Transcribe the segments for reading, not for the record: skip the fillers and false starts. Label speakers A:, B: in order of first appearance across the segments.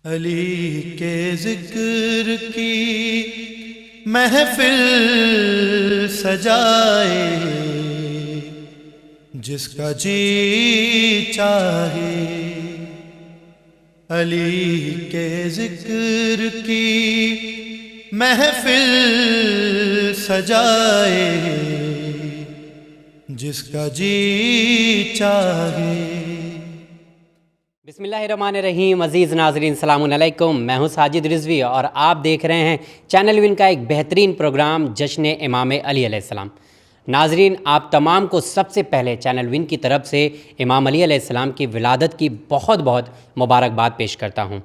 A: علی کے ذکر کی محفل سجائے جس کا جی چاہے، علی کے ذکر کی محفل سجائے جس کا جی چاہے۔
B: بسم اللہ الرحمن الرحیم۔ عزیز ناظرین السلام علیکم، میں ہوں ساجد رضوی اور آپ دیکھ رہے ہیں چینل ون کا ایک بہترین پروگرام جشن امام علی علیہ السلام۔ ناظرین، آپ تمام کو سب سے پہلے چینل ون کی طرف سے امام علی علیہ السلام کی ولادت کی بہت بہت مبارکباد پیش کرتا ہوں۔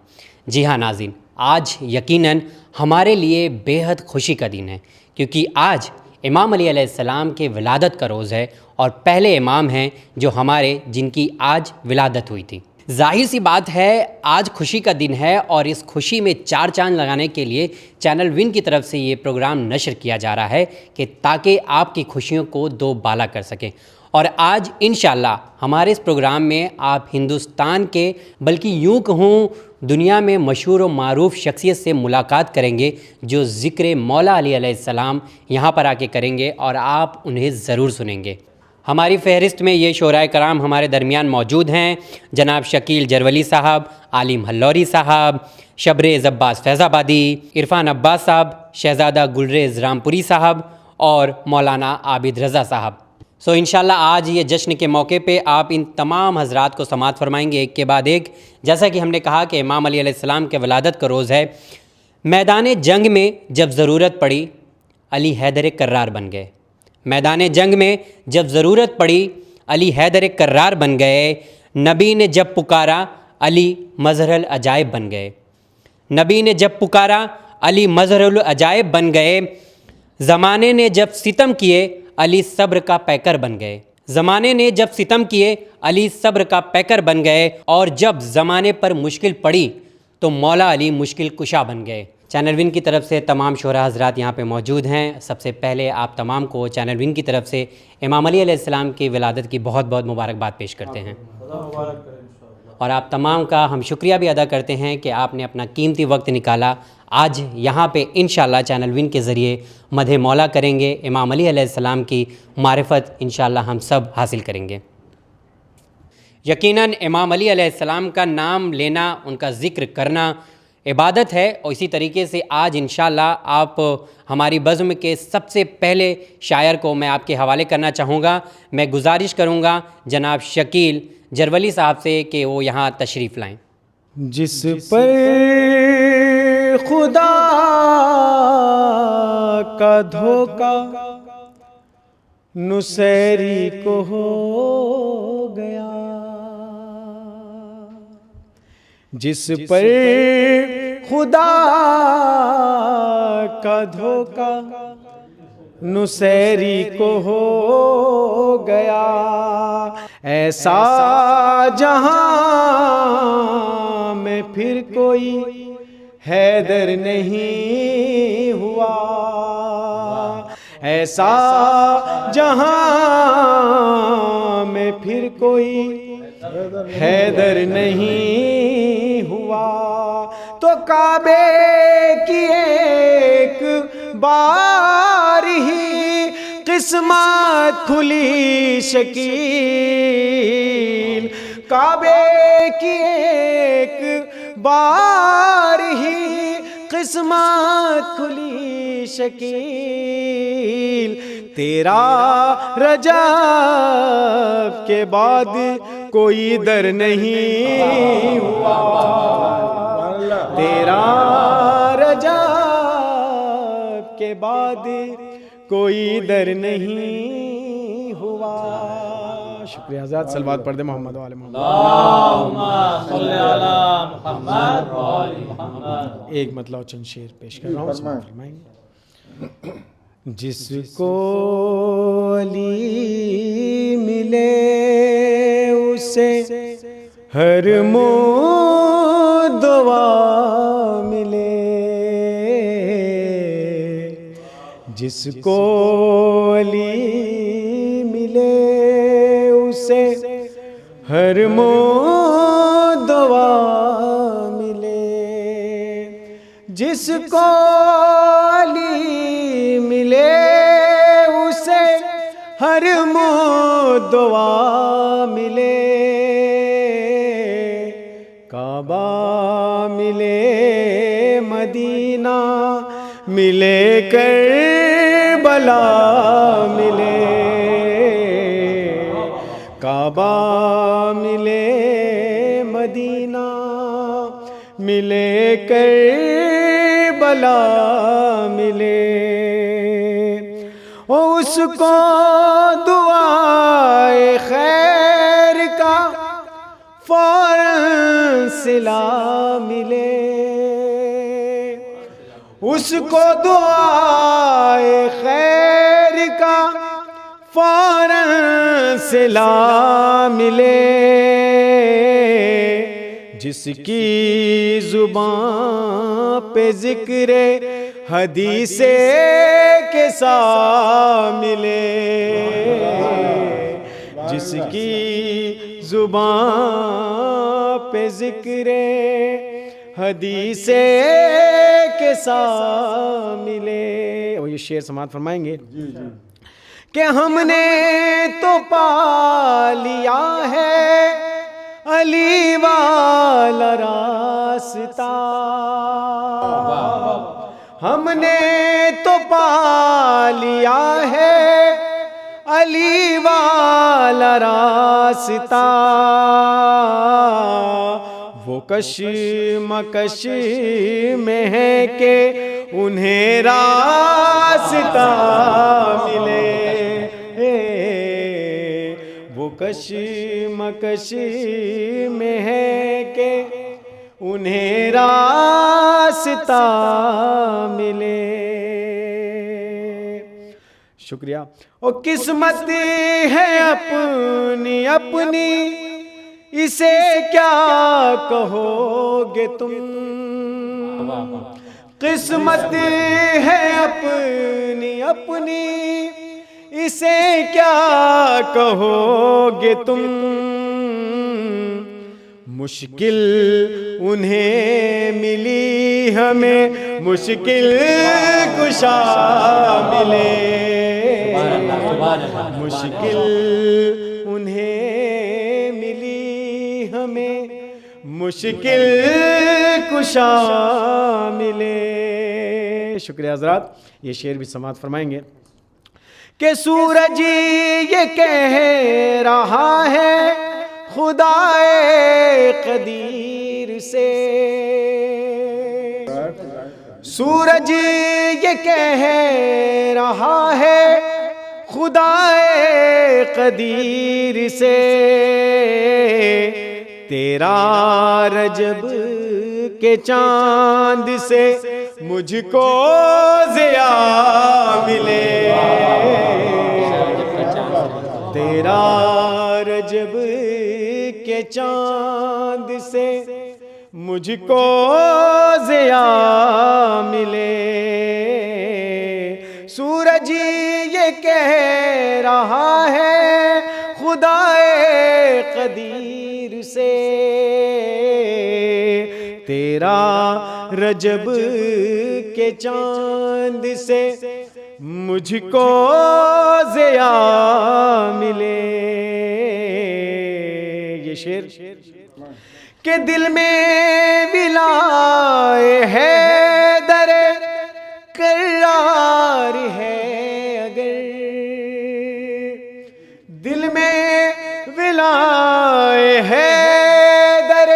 B: جی ہاں ناظرین، آج یقیناً ہمارے لیے بے حد خوشی کا دن ہے، کیونکہ آج امام علی علیہ السلام کے ولادت کا روز ہے اور پہلے امام ہیں جو ہمارے جن کی آج ولادت ہوئی تھی۔ ظاہر سی بات ہے آج خوشی کا دن ہے اور اس خوشی میں چار چاند لگانے کے لیے چینل ون کی طرف سے یہ پروگرام نشر کیا جا رہا ہے کہ تاکہ آپ کی خوشیوں کو دو بالا کر سکیں۔ اور آج انشاءاللہ ہمارے اس پروگرام میں آپ ہندوستان کے بلکہ یوں کہوں دنیا میں مشہور و معروف شخصیت سے ملاقات کریں گے جو ذکر مولا علی علیہ السلام یہاں پر آ کے کریں گے اور آپ انہیں ضرور سنیں گے۔ ہماری فہرست میں یہ شعراء کرام ہمارے درمیان موجود ہیں، جناب شکیل جرولی صاحب، عالم ہلوری صاحب، شبریز عباس فیض آبادی، عرفان عباس صاحب، شہزادہ گلریز رامپوری صاحب اور مولانا عابد رضا صاحب۔ انشاءاللہ آج یہ جشن کے موقع پہ آپ ان تمام حضرات کو سماعت فرمائیں گے ایک کے بعد ایک۔ جیسا کہ ہم نے کہا کہ امام علی علیہ السلام کے ولادت کا روز ہے، میدان جنگ میں جب ضرورت پڑی علی حیدر کرار بن گئے۔ میدان جنگ میں جب ضرورت پڑی علی حیدر کرار بن گئے۔ نبی نے جب پکارا علی مظہر العجائب بن گئے۔ نبی نے جب پکارا علی مظہر العجائب بن گئے۔ زمانے نے جب ستم کیے علی صبر کا پیکر بن گئے۔ زمانے نے جب ستم کیے علی صبر کا پیکر بن گئے، اور جب زمانے پر مشکل پڑی تو مولا علی مشکل کشا بن گئے۔ چینل ون کی طرف سے تمام شعراء حضرات یہاں پہ موجود ہیں۔ سب سے پہلے آپ تمام کو چینل ون کی طرف سے امام علی علیہ السلام کی ولادت کی بہت بہت مبارکباد پیش کرتے ہیں، اور آپ تمام کا ہم شکریہ بھی ادا کرتے ہیں کہ آپ نے اپنا قیمتی وقت نکالا۔ آج یہاں پہ انشاءاللہ چینل ون کے ذریعے مدح مولا کریں گے، امام علی علیہ السلام کی معرفت انشاءاللہ ہم سب حاصل کریں گے۔ یقیناً امام علی علیہ السلام کا نام لینا، ان کا ذکر کرنا عبادت ہے، اور اسی طریقے سے آج انشاءاللہ آپ ہماری بزم کے سب سے پہلے شاعر کو میں آپ کے حوالے کرنا چاہوں گا۔ میں گزارش کروں گا جناب شکیل جرولی صاحب سے کہ وہ یہاں تشریف لائیں۔
A: جس پر خدا کا دھوکا نصیری کو ہو گیا، جس پر خدا کا دھوکا نصیری کو ہو گیا، ایسا جہاں میں پھر کوئی حیدر نہیں ہوا، ایسا جہاں میں پھر کوئی حیدر نہیں ہوا، تو کعبے کی ایک بار ہی قسمت کھلی شکیل، کعبے کی ایک بار ہی قسمت کھلی شکیل، تیرا رجب کے بعد کوئی در نہیں ہوا، تیرا رجب کے بعد کوئی در نہیں ہوا۔ شکریہ حضرات، صلوات پڑھ دیں محمد و آل محمد۔
C: اللہم صلی علی محمد و آل محمد۔
A: ایک مطلع چند شعر پیش کر رہا ہوں، سماعت فرمائیں گے۔ جس کو علی ملے اسے ہر دعا ملے، جس کو علی ملے اسے ہر دعا ملے، جس کو علی ملے اسے ہر دعا ملے، کعبہ ملے مدینہ ملے کربلا ملے، کعبہ ملے مدینہ ملے کربلا ملے، اس کو دعائے خیر کا فوراً صلہ ملے، اس کو دعائے خیر کا فوراً صلہ ملے، جس کی زبان پہ ذکر حدیث کے ساتھ ملے، جس کی زبان پہ ذکر حدیث کے ساتھ ملے۔ اور یہ شعر سماعت فرمائیں گے کہ ہم نے تو پا لیا ہے علی والا راستہ، ہم نے تو پا لیا ہے علی والا راستہ، وہ کشمکش میں ہے کہ انہیں راستہ ملے، وہ کشمکش میں ہے کہ انہیں راستہ ملے۔ شکریہ۔ اور قسمت ہے اپنی اپنی، اسے کیا کہو گے تم، قسمت ہے اپنی اپنی، اسے کیا کہو گے تم، مشکل انہیں ملی ہمیں مشکل کشا ملے، مشکل انہیں ملی ہمیں مشکل کشا ملے۔ شکریہ حضرات۔ یہ شعر بھی سماعت فرمائیں گے کہ سورج یہ کہہ رہا ہے خدائے قدیر سے، سورج یہ کہہ رہا ہے خدائے قدیر سے، تیرا رجب کے چاند سے مجھ کو ضیا ملے، تیرا رجب کے چاند سے مجھ کو ضیا ملے، سورج یہ کہہ رہا ہے خدائے قدیر سے، تیرا رجب کے چاند سے مجھ کو ضیا ملے۔ یہ شعر کہ دل میں ولائے حیدر قرار ہے اگر، دل میں ولائے حیدر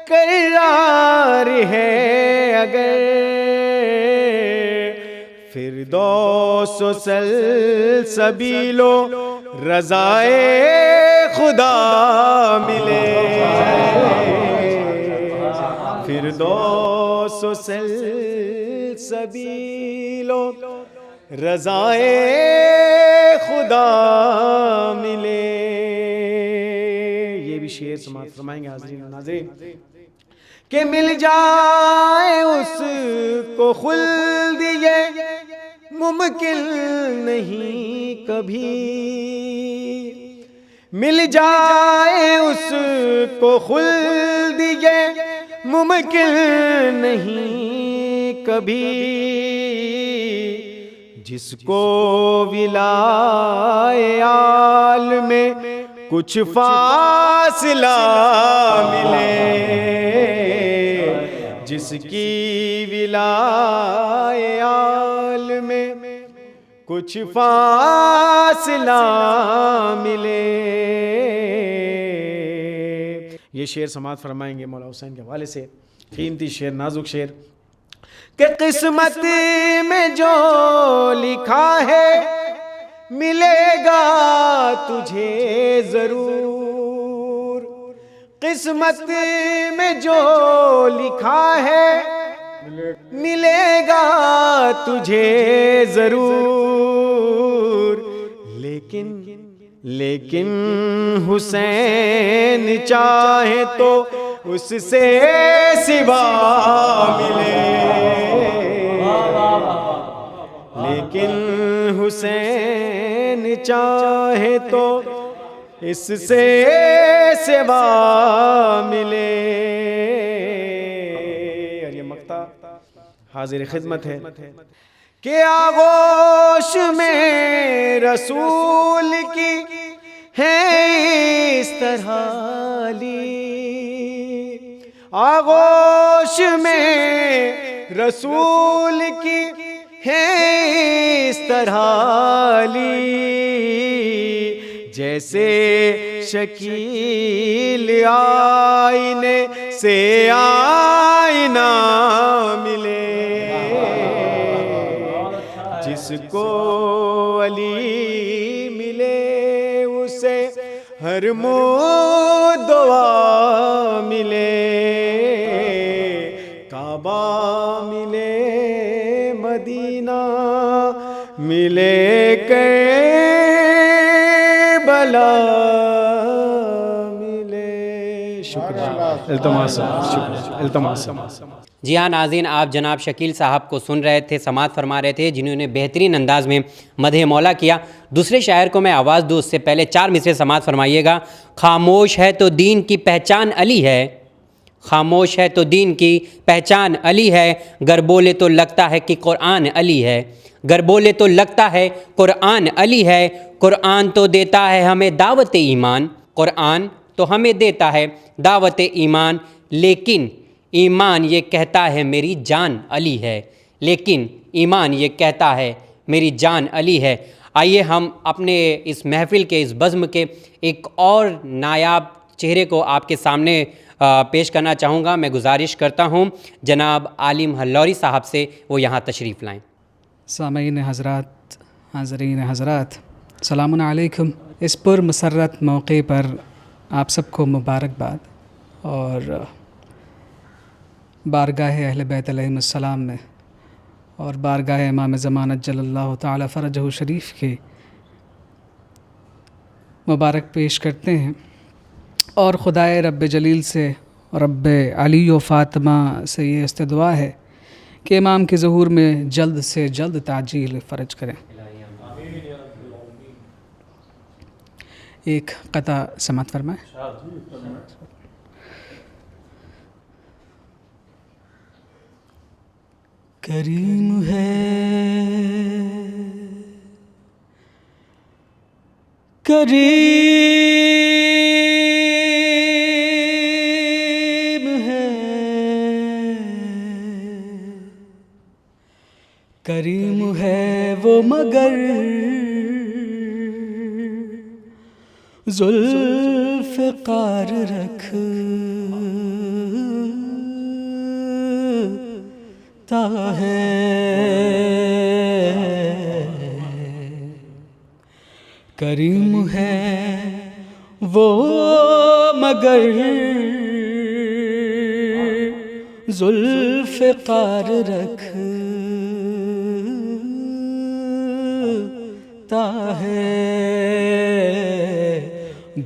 A: قرار ہے اگر، فردوس و سلسبیل و رضائے خدا ملے، فردوس و سلسبیل و رضائے خدا ملے۔ یہ بھی شعر سماعت فرمائیں گے حاضرین و ناظرین کہ مل جائے اس کو خلد یہ ممکن نہیں کبھی، مل جائے اس کو خلد یہ ممکن نہیں کبھی جس کو ولائے آل میں کچھ فاصلہ ملے، جس کی ولائے آل میں کچھ فاصلہ ملے۔ یہ شعر سماعت فرمائیں گے مولا حسین کے حوالے سے، قیمتی شعر، نازک شعر کہ قسمت میں جو لکھا ہے ملے گا تجھے ضرور، قسمت میں جو لکھا ہے ملے گا تجھے ضرور، لیکن حسین چاہے تو اس سے سوا ملے، لیکن حسین چاہے تو اس سے سوا ملے۔ اور یہ مقطع حاضر خدمت ہے کہ آغوش میں رسول کی ہے اس طرح لی، آغوش میں رسول کی ہے اس طرح لی، جیسے شکیل آئینے سے آئینہ ملے، جس کو علی ملے اسے ہر دعا ملے، کعبہ ملے مدینہ ملے کربلا ملے۔ شکریہ، التماس التماس۔
B: جی ہاں ناظرین، آپ جناب شکیل صاحب کو سن رہے تھے، سماعت فرما رہے تھے، جنہوں نے بہترین انداز میں مدح مولا کیا۔ دوسرے شاعر کو میں آواز دوں اس سے پہلے 4 مصرے سماعت فرمائیے گا۔ خاموش ہے تو دین کی پہچان علی ہے، خاموش ہے تو دین کی پہچان علی ہے، گر بولے تو لگتا ہے کہ قرآن علی ہے، گر بولے تو لگتا ہے قرآن علی ہے، قرآن تو دیتا ہے ہمیں دعوت ایمان، قرآن تو ہمیں دیتا ہے دعوت ایمان، لیکن ایمان یہ کہتا ہے میری جان علی ہے، لیکن ایمان یہ کہتا ہے میری جان علی ہے۔ آئیے ہم اپنے اس محفل کے، اس بزم کے ایک اور نایاب چہرے کو آپ کے سامنے پیش کرنا چاہوں گا۔ میں گزارش کرتا ہوں جناب عالم ہلوری صاحب سے وہ یہاں تشریف لائیں۔
D: سامعین حضرات، حاضرین حضرات، السلام علیکم۔ اس پر مسرت موقع پر آپ سب کو مبارکباد، اور بارگاہ اہل بیت علیہم السلام میں اور بارگاہ امام زمانہ جل اللہ تعالی فرجہ شریف کے مبارک پیش کرتے ہیں، اور خدائے رب جلیل سے، رب علی و فاطمہ سے یہ استدعا ہے کہ امام کے ظہور میں جلد سے جلد تعجیل فرج کریں۔ ایک قطع سماعت فرمائیں۔ کریم ہے کریم ہے کریم ہے وہ مگر زلف قار رکھتا ہے، کریم ہے وہ مگر زلف قار رکھتا ہے،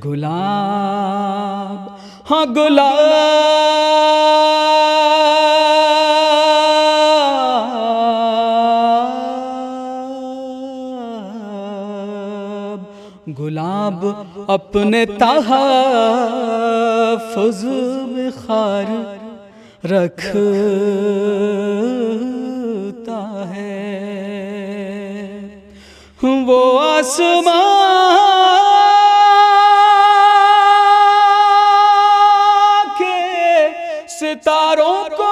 D: گلاب ہاں گلاب اپنے تحفظ میں خار رکھتا ہے وہ آسمان کے ستاروں کو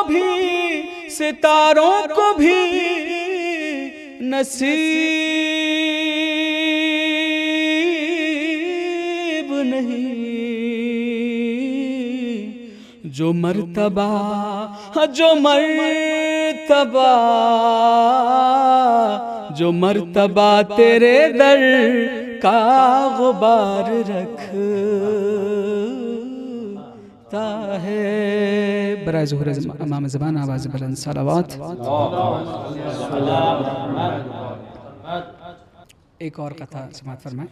D: بھی نصیب نہیں جو مرتبہ تیرے در کا غبار رکھتا ہے. برائے ظہور امام زبان آواز بلند صلوات. ایک اور قطعہ سماعت فرمائیں.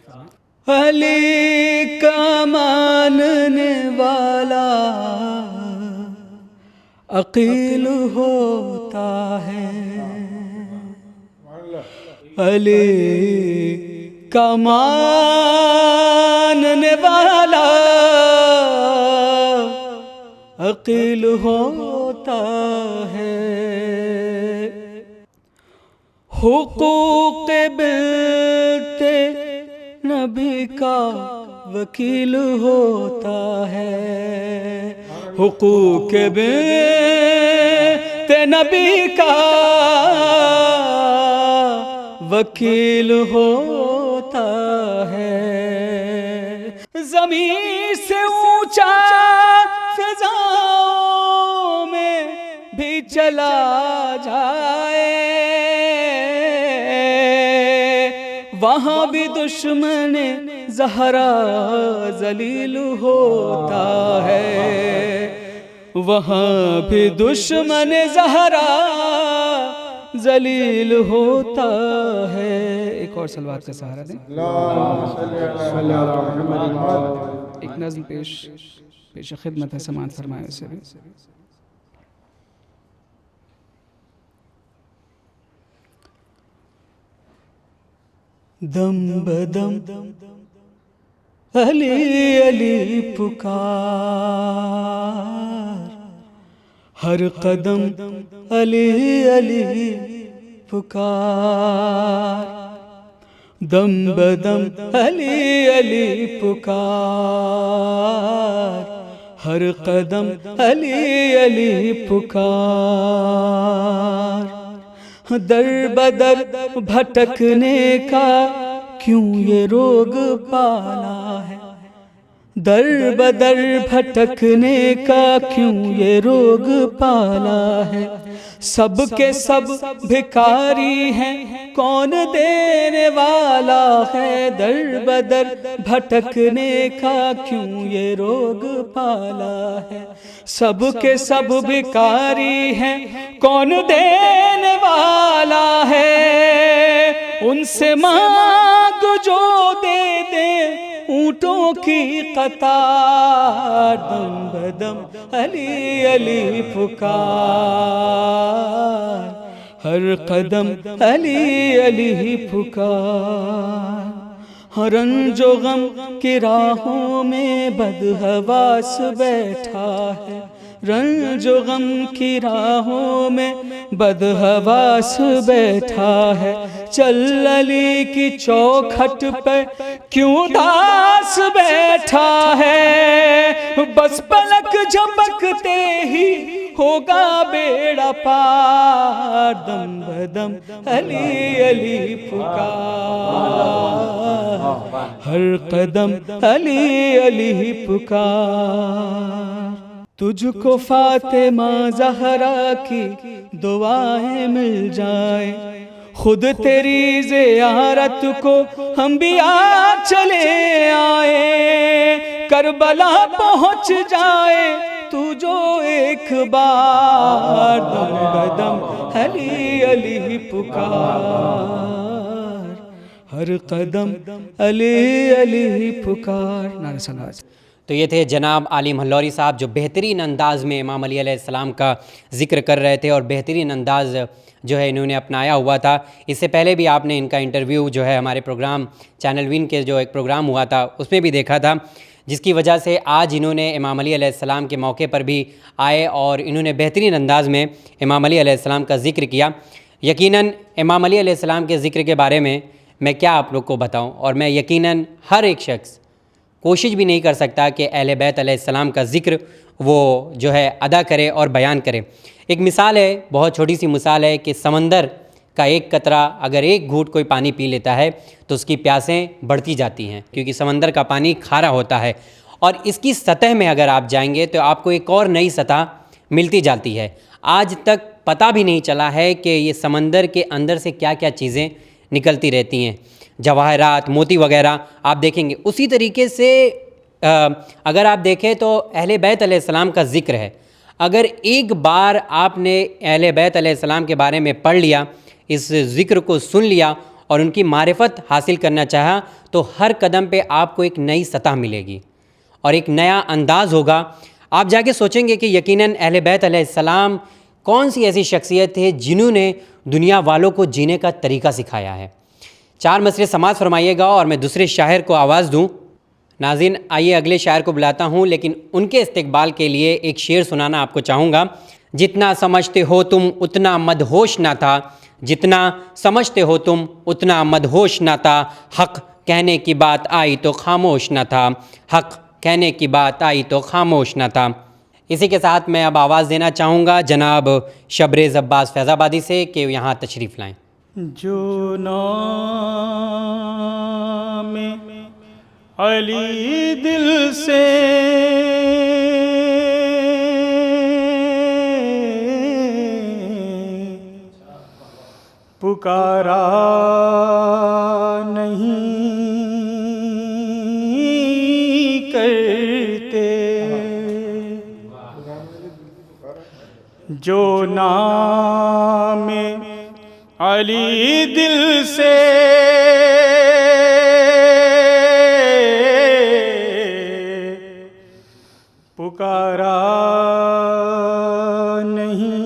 D: علی کا ماننے والا عقیل ہوتا ہے. علی کا ماننے والا عقیل ہوتا ہے. حقوق بنت نبی کا وکیل ہوتا ہے. حقوق بنت نبی کا وکیل ہوتا ہے. زمین سے اونچا فضاؤں میں بھی چلا جائے وہاں بھی دشمن زہرا ذلیل ہوتا ہے. وہاں بھی دشمن زہرا ذلیل ہوتا ہے. ایک اور صلوات کا سہارا دیں. ایک نظم پیش خدمت ہے، سماعت فرمائے اسے بھی. دم بدم علی علی پکار، ہر قدم علی علی پکار. دم بدم علی علی پکار، ہر قدم علی علی پکار. در بدر بھٹکنے کا کیوں یہ روگ پالا ہے. در بدر بھٹکنے کا کیوں یہ روگ پالا ہے. سب کے سب بھکاری ہیں، کون دینے والا ہے. در بدر بھٹکنے کا کیوں یہ روگ پالا ہے. سب کے سب بھکاری ہیں، کون دینے والا ہے. ان سے مانگ جو دے دے اونٹوں کی قطار. دم بدم علی علی پکار، ہر قدم علی علی پکار. رنج و غم کی راہوں میں بدحواس بیٹھا ہے. رنج و غم کی راہوں میں بدحواس بیٹھا ہے. چل علی کی چوکھٹ پہ کیوں داس بیٹھا ہے. بس پلک جھپکتے ہی ہوگا بیڑا پار. دم بدم علی علی پکار، ہر قدم علی علی پکار. تجھ کو فاطمہ زہرا کی دعائیں مل جائیں، خود تیری زیارت کو انبیاء چلے آئے. کربلا پہنچ جائے تو جو ایک بار. دم بدم علی علی پکار، ہر قدم علی علی پکار. نعرہ صلوات.
B: تو یہ تھے جناب عالم ہلوری صاحب جو بہترین انداز میں امام علی علیہ السلام کا ذکر کر رہے تھے اور بہترین انداز جو ہے انہوں نے اپنایا ہوا تھا. اس سے پہلے بھی آپ نے ان کا انٹرویو جو ہے ہمارے پروگرام چینل وین کے جو ایک پروگرام ہوا تھا اس میں بھی دیکھا تھا، جس کی وجہ سے آج انہوں نے امام علی علیہ السلام کے موقع پر بھی آئے اور انہوں نے بہترین انداز میں امام علی علیہ السلام کا ذکر کیا. یقیناً امام علی علیہ السلام کے ذکر کے بارے میں کیا آپ لوگ کو بتاؤں، اور میں یقیناً ہر ایک شخص کوشش بھی نہیں کر سکتا کہ اہل بیت علیہ السلام کا ذکر وہ جو ہے ادا کرے اور بیان کرے۔ ایک مثال ہے، بہت چھوٹی سی مثال ہے کہ سمندر کا ایک قطرہ اگر ایک گھونٹ کوئی پانی پی لیتا ہے تو اس کی پیاسیں بڑھتی جاتی ہیں، کیونکہ سمندر کا پانی کھارا ہوتا ہے، اور اس کی سطح میں اگر آپ جائیں گے تو آپ کو ایک اور نئی سطح ملتی جاتی ہے۔ آج تک پتہ بھی نہیں چلا ہے کہ یہ سمندر کے اندر سے کیا کیا چیزیں نکلتی رہتی ہیں، جواہرات، موتی وغیرہ آپ دیکھیں گے۔ اسی طریقے سے اگر آپ دیکھیں تو اہل بیت علیہ السلام کا ذکر ہے، اگر ایک بار آپ نے اہل بیت علیہ السلام کے بارے میں پڑھ لیا، اس ذکر کو سن لیا اور ان کی معرفت حاصل کرنا چاہا، تو ہر قدم پہ آپ کو ایک نئی سطح ملے گی اور ایک نیا انداز ہوگا۔ آپ جا کے سوچیں گے کہ یقیناً اہل بیت علیہ السلام کون سی ایسی شخصیت ہے جنہوں نے دنیا والوں کو جینے کا طریقہ سکھایا ہے۔ 4 مسئلے سماعت فرمائیے گا اور میں دوسرے شاعر کو آواز دوں۔ ناظرین آئیے اگلے شاعر کو بلاتا ہوں، لیکن ان کے استقبال کے لیے ایک شعر سنانا آپ کو چاہوں گا۔ جتنا سمجھتے ہو تم اتنا مدہوش نہ تھا، جتنا سمجھتے ہو تم اتنا مدہوش نہ تھا، حق کہنے کی بات آئی تو خاموش نہ تھا، حق کہنے کی بات آئی تو خاموش نہ تھا۔ اسی کے ساتھ میں اب آواز دینا چاہوں گا جناب شبریز عباس فیض آبادی سے کہ یہاں تشریف لائیں۔
C: جو نام علی دل سے پکارا نہیں کرتے، جو نام علی دل سے پکارا نہیں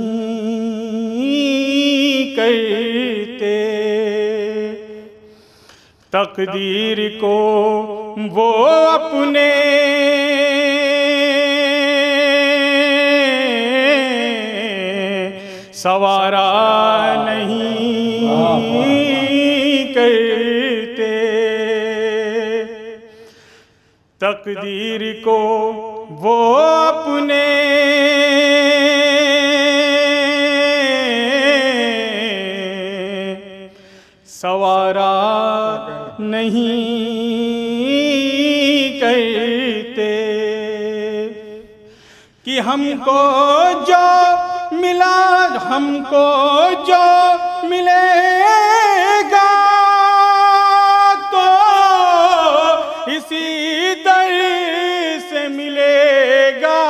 C: کرتے، تقدیر کو وہ اپنے سوارا نہیں کرتے، تقدیر کو وہ اپنے سوارا نہیں کرتے، کہ ہم کو جو ملا، ہم کو جو ملے گا تو اسی در سے ملے گا،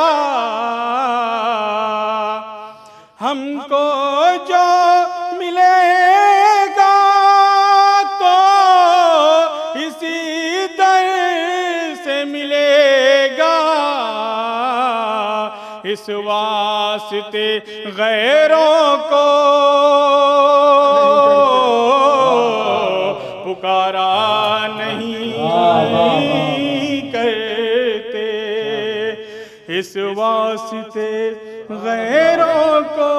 C: ہم کو جو ملے گا تو اسی در سے ملے گا، اس واسطے غیروں کو پکارا نہیں کرتے، اس واسطے غیروں کو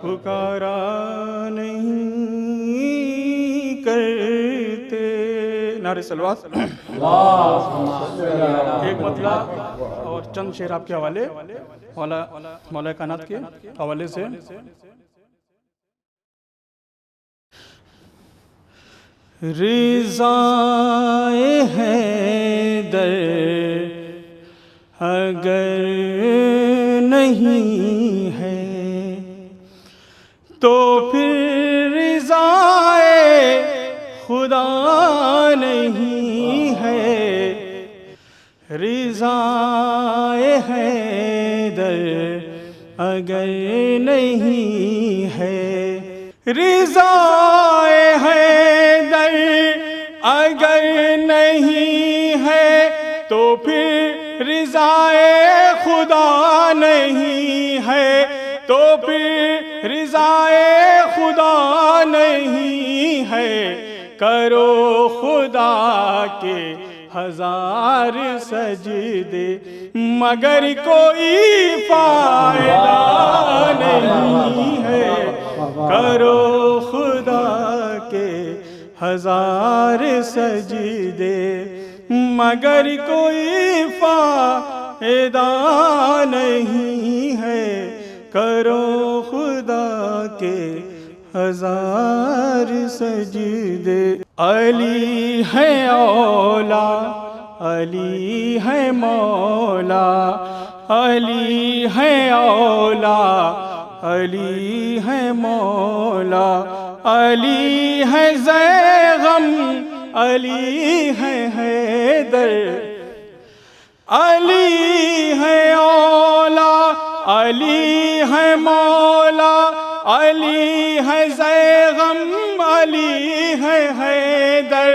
C: پکارا نہیں کرتے۔ نعرہ صلوات۔ ایک مطلع اور چند شعر آپ کے حوالے، مولا کائنات کے حوالے سے۔ رضائے حیدر اگر نہیں ہے تو پھر رضائے خدا نہیں ہے، رضائے حیدر اگر نہیں ہے، رضائے حیدر اگر نہیں ہے تو پھر رضائے خدا نہیں ہے، تو پھر رضائے خدا نہیں ہے، کرو خدا کے ہزار سجدے مگر کوئی فائدہ نہیں ہے، کرو خدا کے ہزار سجدے مگر کوئی فائدہ نہیں ہے، کرو خدا کے ہزار سجدے۔ علی ہے اولا، علی ہے مولا، علی ہے اولا، علی ہے مولا، علی ہے زیغم، علی ہے حیدر، علی ہے اولا، علی ہے مولا، علی ہے زیغم، علی ہے حیدر،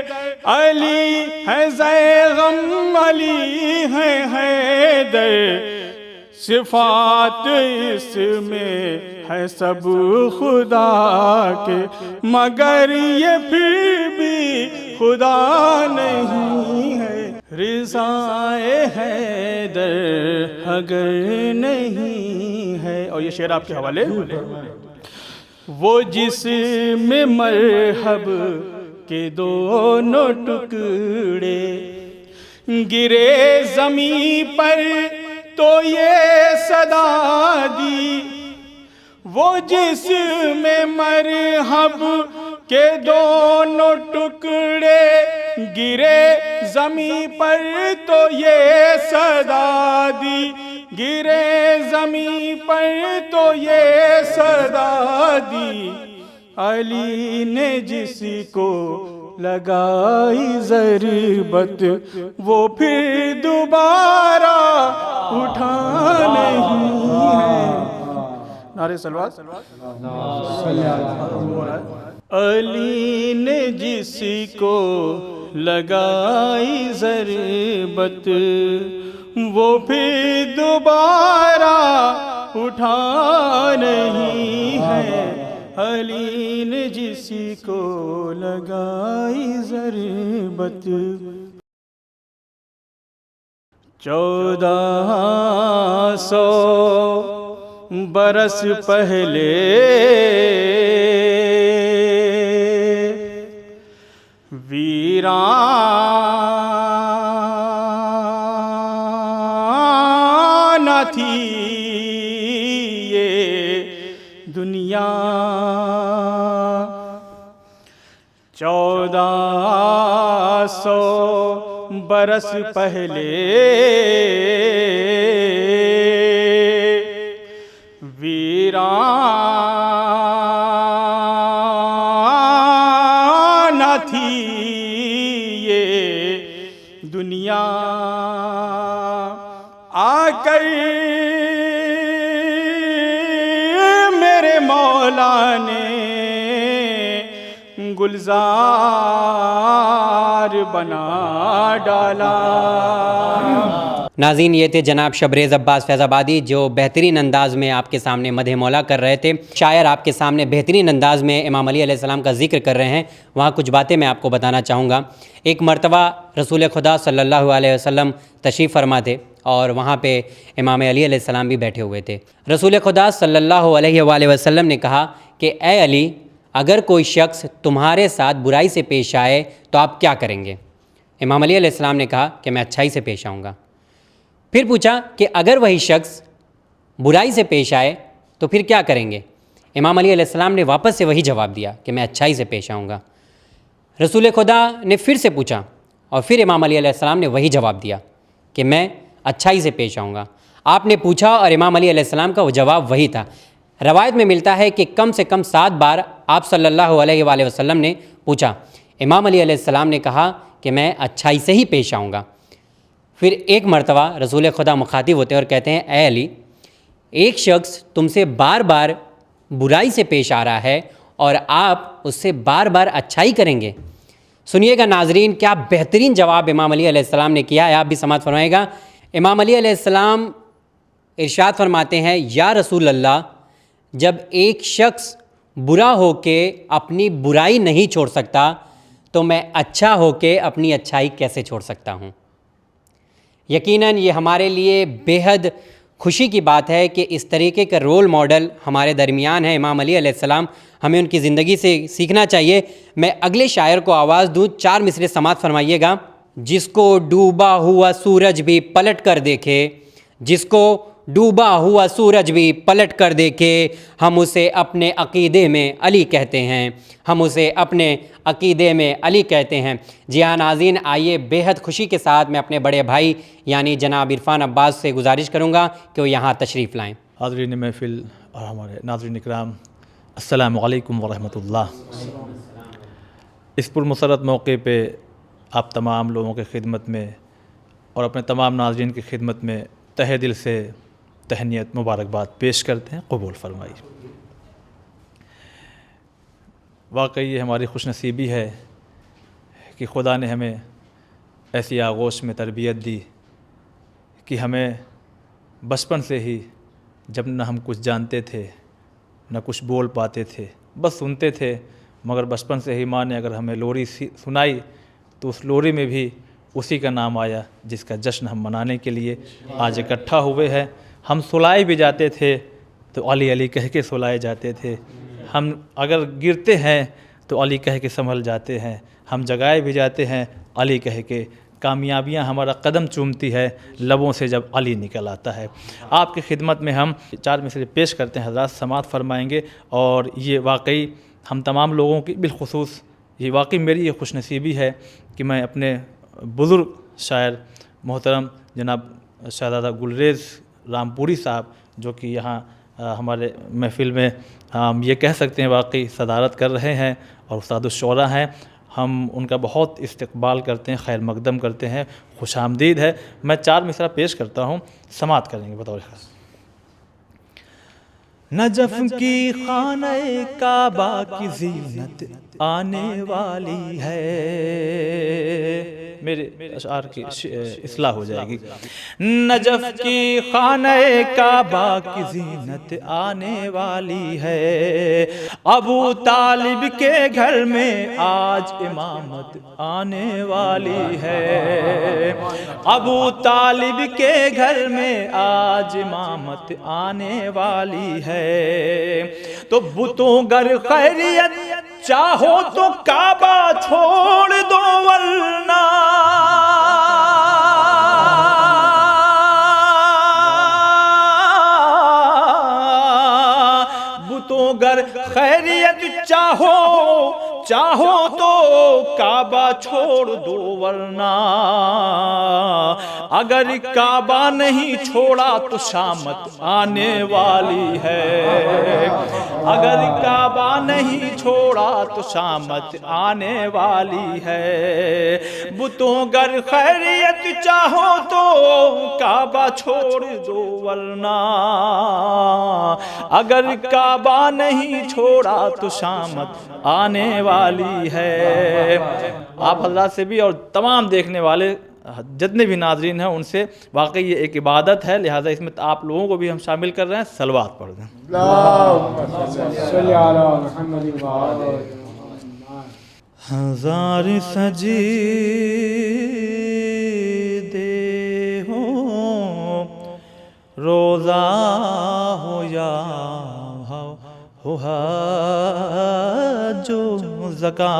C: علی ہے زیغم، علی ہے حیدر، صفات اس میں ہے سب خدا کے مگر یہ پھر بھی خدا نہیں ہے، رضائے حیدر اگر نہیں ہے۔ اور یہ شعر آپ کے حوالے، وہ جس میں مرحب کے دونوں ٹکڑے گرے زمین پر تو یہ صدا دی، وہ جس میں مرحب کے دونوں ٹکڑے گرے زمین پر تو یہ صدا دی، گرے زمین پر تو یہ صدا دی، علی نے جس کو لگائی ضربت وہ پھر دوبارہ اٹھا نہیں ہے۔ نعرہ صلوات۔ علی نے جس کو لگائی ضربت وہ پھر دوبارہ اٹھا نہیں ہے، علی نے جس کو لگائی ضربت۔ 1400 برس پہلے ویران تھی یہ دنیا، 1400 برس پہلے ویران تھی یہ دنیا، آ کر میرے مولا نے گلزار بنا ڈالا۔
B: ناظرین، یہ تھے جناب شبریز عباس فیض آبادی جو بہترین انداز میں آپ کے سامنے مدح مولا کر رہے تھے۔ شاعر آپ کے سامنے بہترین انداز میں امام علی علیہ السلام کا ذکر کر رہے ہیں، وہاں کچھ باتیں میں آپ کو بتانا چاہوں گا۔ ایک مرتبہ رسول خدا صلی اللہ علیہ وسلم تشریف فرما تھے اور وہاں پہ امام علی علیہ السلام بھی بیٹھے ہوئے تھے۔ رسول خدا صلی اللہ علیہ وآلہ وسلم نے کہا کہ اے علی، اگر کوئی شخص تمہارے ساتھ برائی سے پیش آئے تو آپ کیا کریں گے؟ امام علی علیہ السلام نے کہا کہ میں اچھائی سے پیش آؤں گا۔ پھر پوچھا کہ اگر وہی شخص برائی سے پیش آئے تو پھر کیا کریں گے؟ امام علی علیہ السلام نے واپس سے وہی جواب دیا کہ میں اچھائی سے پیش آؤں گا۔ رسول خدا نے پھر سے پوچھا اور پھر امام علی علیہ السلام نے وہی جواب دیا کہ میں اچھائی سے پیش آؤں گا۔ آپ نے پوچھا اور امام علی علیہ السلام کا وہ جواب وہی تھا۔ روایت میں ملتا ہے کہ کم سے کم 7 بار آپ صلی اللہ علیہ وآلہ وسلم نے پوچھا۔ امام علی علیہ السلام نے کہا کہ میں اچھائی سے ہی پیش آؤں گا۔ پھر ایک مرتبہ رسول خدا مخاطب ہوتے ہیں اور کہتے ہیں اے علی، ایک شخص تم سے بار بار برائی سے پیش آ رہا ہے اور آپ اس سے بار بار اچھائی کریں گے؟ سنیے گا ناظرین، کیا بہترین جواب امام علی علیہ السلام نے کیا ہے، آپ بھی سماعت فرمائے گا۔ امام علی علیہ السلام ارشاد فرماتے ہیں یا رسول اللہ، جب ایک شخص برا ہو کے اپنی برائی نہیں چھوڑ سکتا تو تو میں اچھا ہو کے اپنی اچھائی کیسے چھوڑ سکتا ہوں؟ یقیناً یہ ہمارے لیے بے حد خوشی کی بات ہے کہ اس طریقے کا رول ماڈل ہمارے درمیان ہے امام علی علیہ السلام، ہمیں ان کی زندگی سے سیکھنا چاہیے۔ میں اگلے شاعر کو آواز دوں، 4 مصرے سماعت فرمائیے گا۔ جس کو ڈوبا ہوا سورج بھی پلٹ کر دیکھے، جس کو ڈوبا ہوا سورج بھی پلٹ کر دیکھے، ہم اسے اپنے عقیدے میں علی کہتے ہیں، ہم اسے اپنے عقیدے میں علی کہتے ہیں۔ جی ہاں ناظرین، آئیے بے حد خوشی کے ساتھ میں اپنے بڑے بھائی یعنی جناب عرفان عباس سے گزارش کروں گا کہ وہ یہاں تشریف لائیں۔
E: حاضرین محفل اور ہمارے ناظرین اکرام، السلام علیکم ورحمۃ اللہ۔ اس پرمسرت موقع پہ آپ تمام لوگوں کی خدمت میں اور اپنے تمام ناظرین کی خدمت میں تہہ دل سے تہنیت مبارکباد پیش کرتے ہیں، قبول فرمائیے۔ واقعی یہ ہماری خوش نصیبی ہے کہ خدا نے ہمیں ایسی آغوش میں تربیت دی کہ ہمیں بچپن سے ہی، جب نہ ہم کچھ جانتے تھے نہ کچھ بول پاتے تھے، بس سنتے تھے، مگر بچپن سے ہی ماں نے اگر ہمیں لوری سنائی تو اس لوری میں بھی اسی کا نام آیا جس کا جشن ہم منانے کے لیے آج اکٹھا ہوئے ہیں۔ ہم سلائے بھی جاتے تھے تو علی علی کہہ کے سلائے جاتے تھے، ہم اگر گرتے ہیں تو علی کہہ کے سنبھل جاتے ہیں، ہم جگائے بھی جاتے ہیں علی کہہ کے، کامیابیاں ہمارا قدم چومتی ہے لبوں سے جب علی نکل آتا ہے۔ آپ کی خدمت میں ہم 4 مصرے پیش کرتے ہیں، حضرات سماعت فرمائیں گے، اور یہ واقعی ہم تمام لوگوں کی بالخصوص یہ واقعی میری یہ خوش نصیبی ہے کہ میں اپنے بزرگ شاعر محترم جناب شہزادہ گلریز رامپوری صاحب، جو کہ یہاں ہمارے محفل میں ہم یہ کہہ سکتے ہیں واقعی صدارت کر رہے ہیں اور استاد الشعراء ہیں، ہم ان کا بہت استقبال کرتے ہیں، خیر مقدم کرتے ہیں، خوش آمدید ہے۔ میں 4 مصرع پیش کرتا ہوں، سماعت کریں گے بطور خاص۔ نجف کی خانہ کعبہ کی زینت آنے والی ہے، میرے اشعار کی اصلاح ہو جائے گی۔ نجف کی خانہ کعبہ کی زینت آنے والی ہے، ابو طالب کے گھر میں آج امامت آنے والی ہے، ابو طالب کے گھر میں آج امامت آنے والی ہے۔ تو بتوں گر خیریت چاہو تو کعبہ چھوڑ دو، ورنہ بتوں گر خیریت چاہو تو کعبہ چھوڑ دو، ورنہ اگر کعبہ نہیں چھوڑا تو شامت آنے والی ہے، اگر کعبہ نہیں چھوڑا تو شامت آنے والی ہے۔ بتوں گر خیریت چاہو تو کعبہ چھوڑ دو، ورنہ اگر کعبہ نہیں چھوڑا تو شامت آنے والی ہے۔ آپ حضرات سے بھی اور تمام دیکھنے والے جتنے بھی ناظرین ہیں ان سے واقعی یہ ایک عبادت ہے، لہٰذا اس میں آپ لوگوں کو بھی ہم شامل کر رہے ہیں، صلوات پڑھ دیں۔ ہزار سجدے ہوں، روزہ ہو یا ہو حج و زکوٰۃ،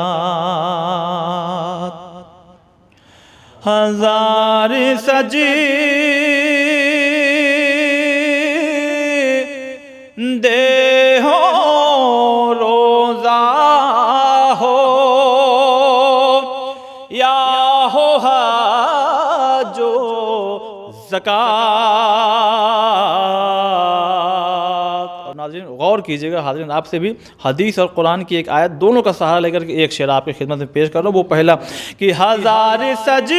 E: ہزار سجدے ہو، روزہ ہو یا ہو حج و زکوٰۃ۔ اور ناظرین غور کیجئے گا، حاضرین آپ سے بھی حدیث اور قرآن کی ایک آیت دونوں کا سہارا لے کر کے ایک شعر آپ کی خدمت میں پیش کر رہا ہوں۔ وہ پہلا کہ ہزار سجدے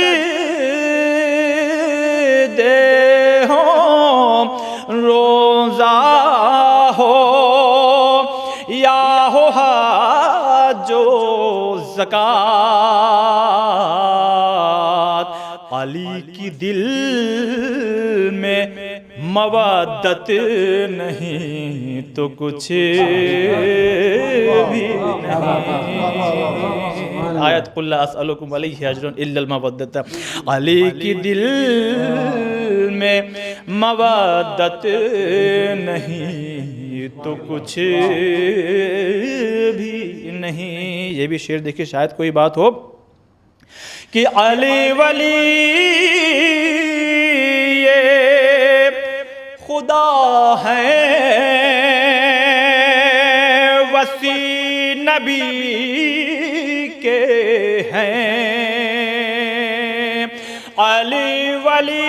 E: ہوں، روزہ ہو یا ہو حج و زکوٰۃ، علی کی دل میں مودت نہیں تو کچھ بھی نہیں، آیت قل لا اسألکم علیہ اجر الا المودۃ، علی کی دل میں مودت نہیں تو کچھ بھی نہیں۔ یہ بھی شعر دیکھیں، شاید کوئی بات ہو کہ علی ولی یہ خدا ہے، وسیع نبی کے ہیں، علی ولی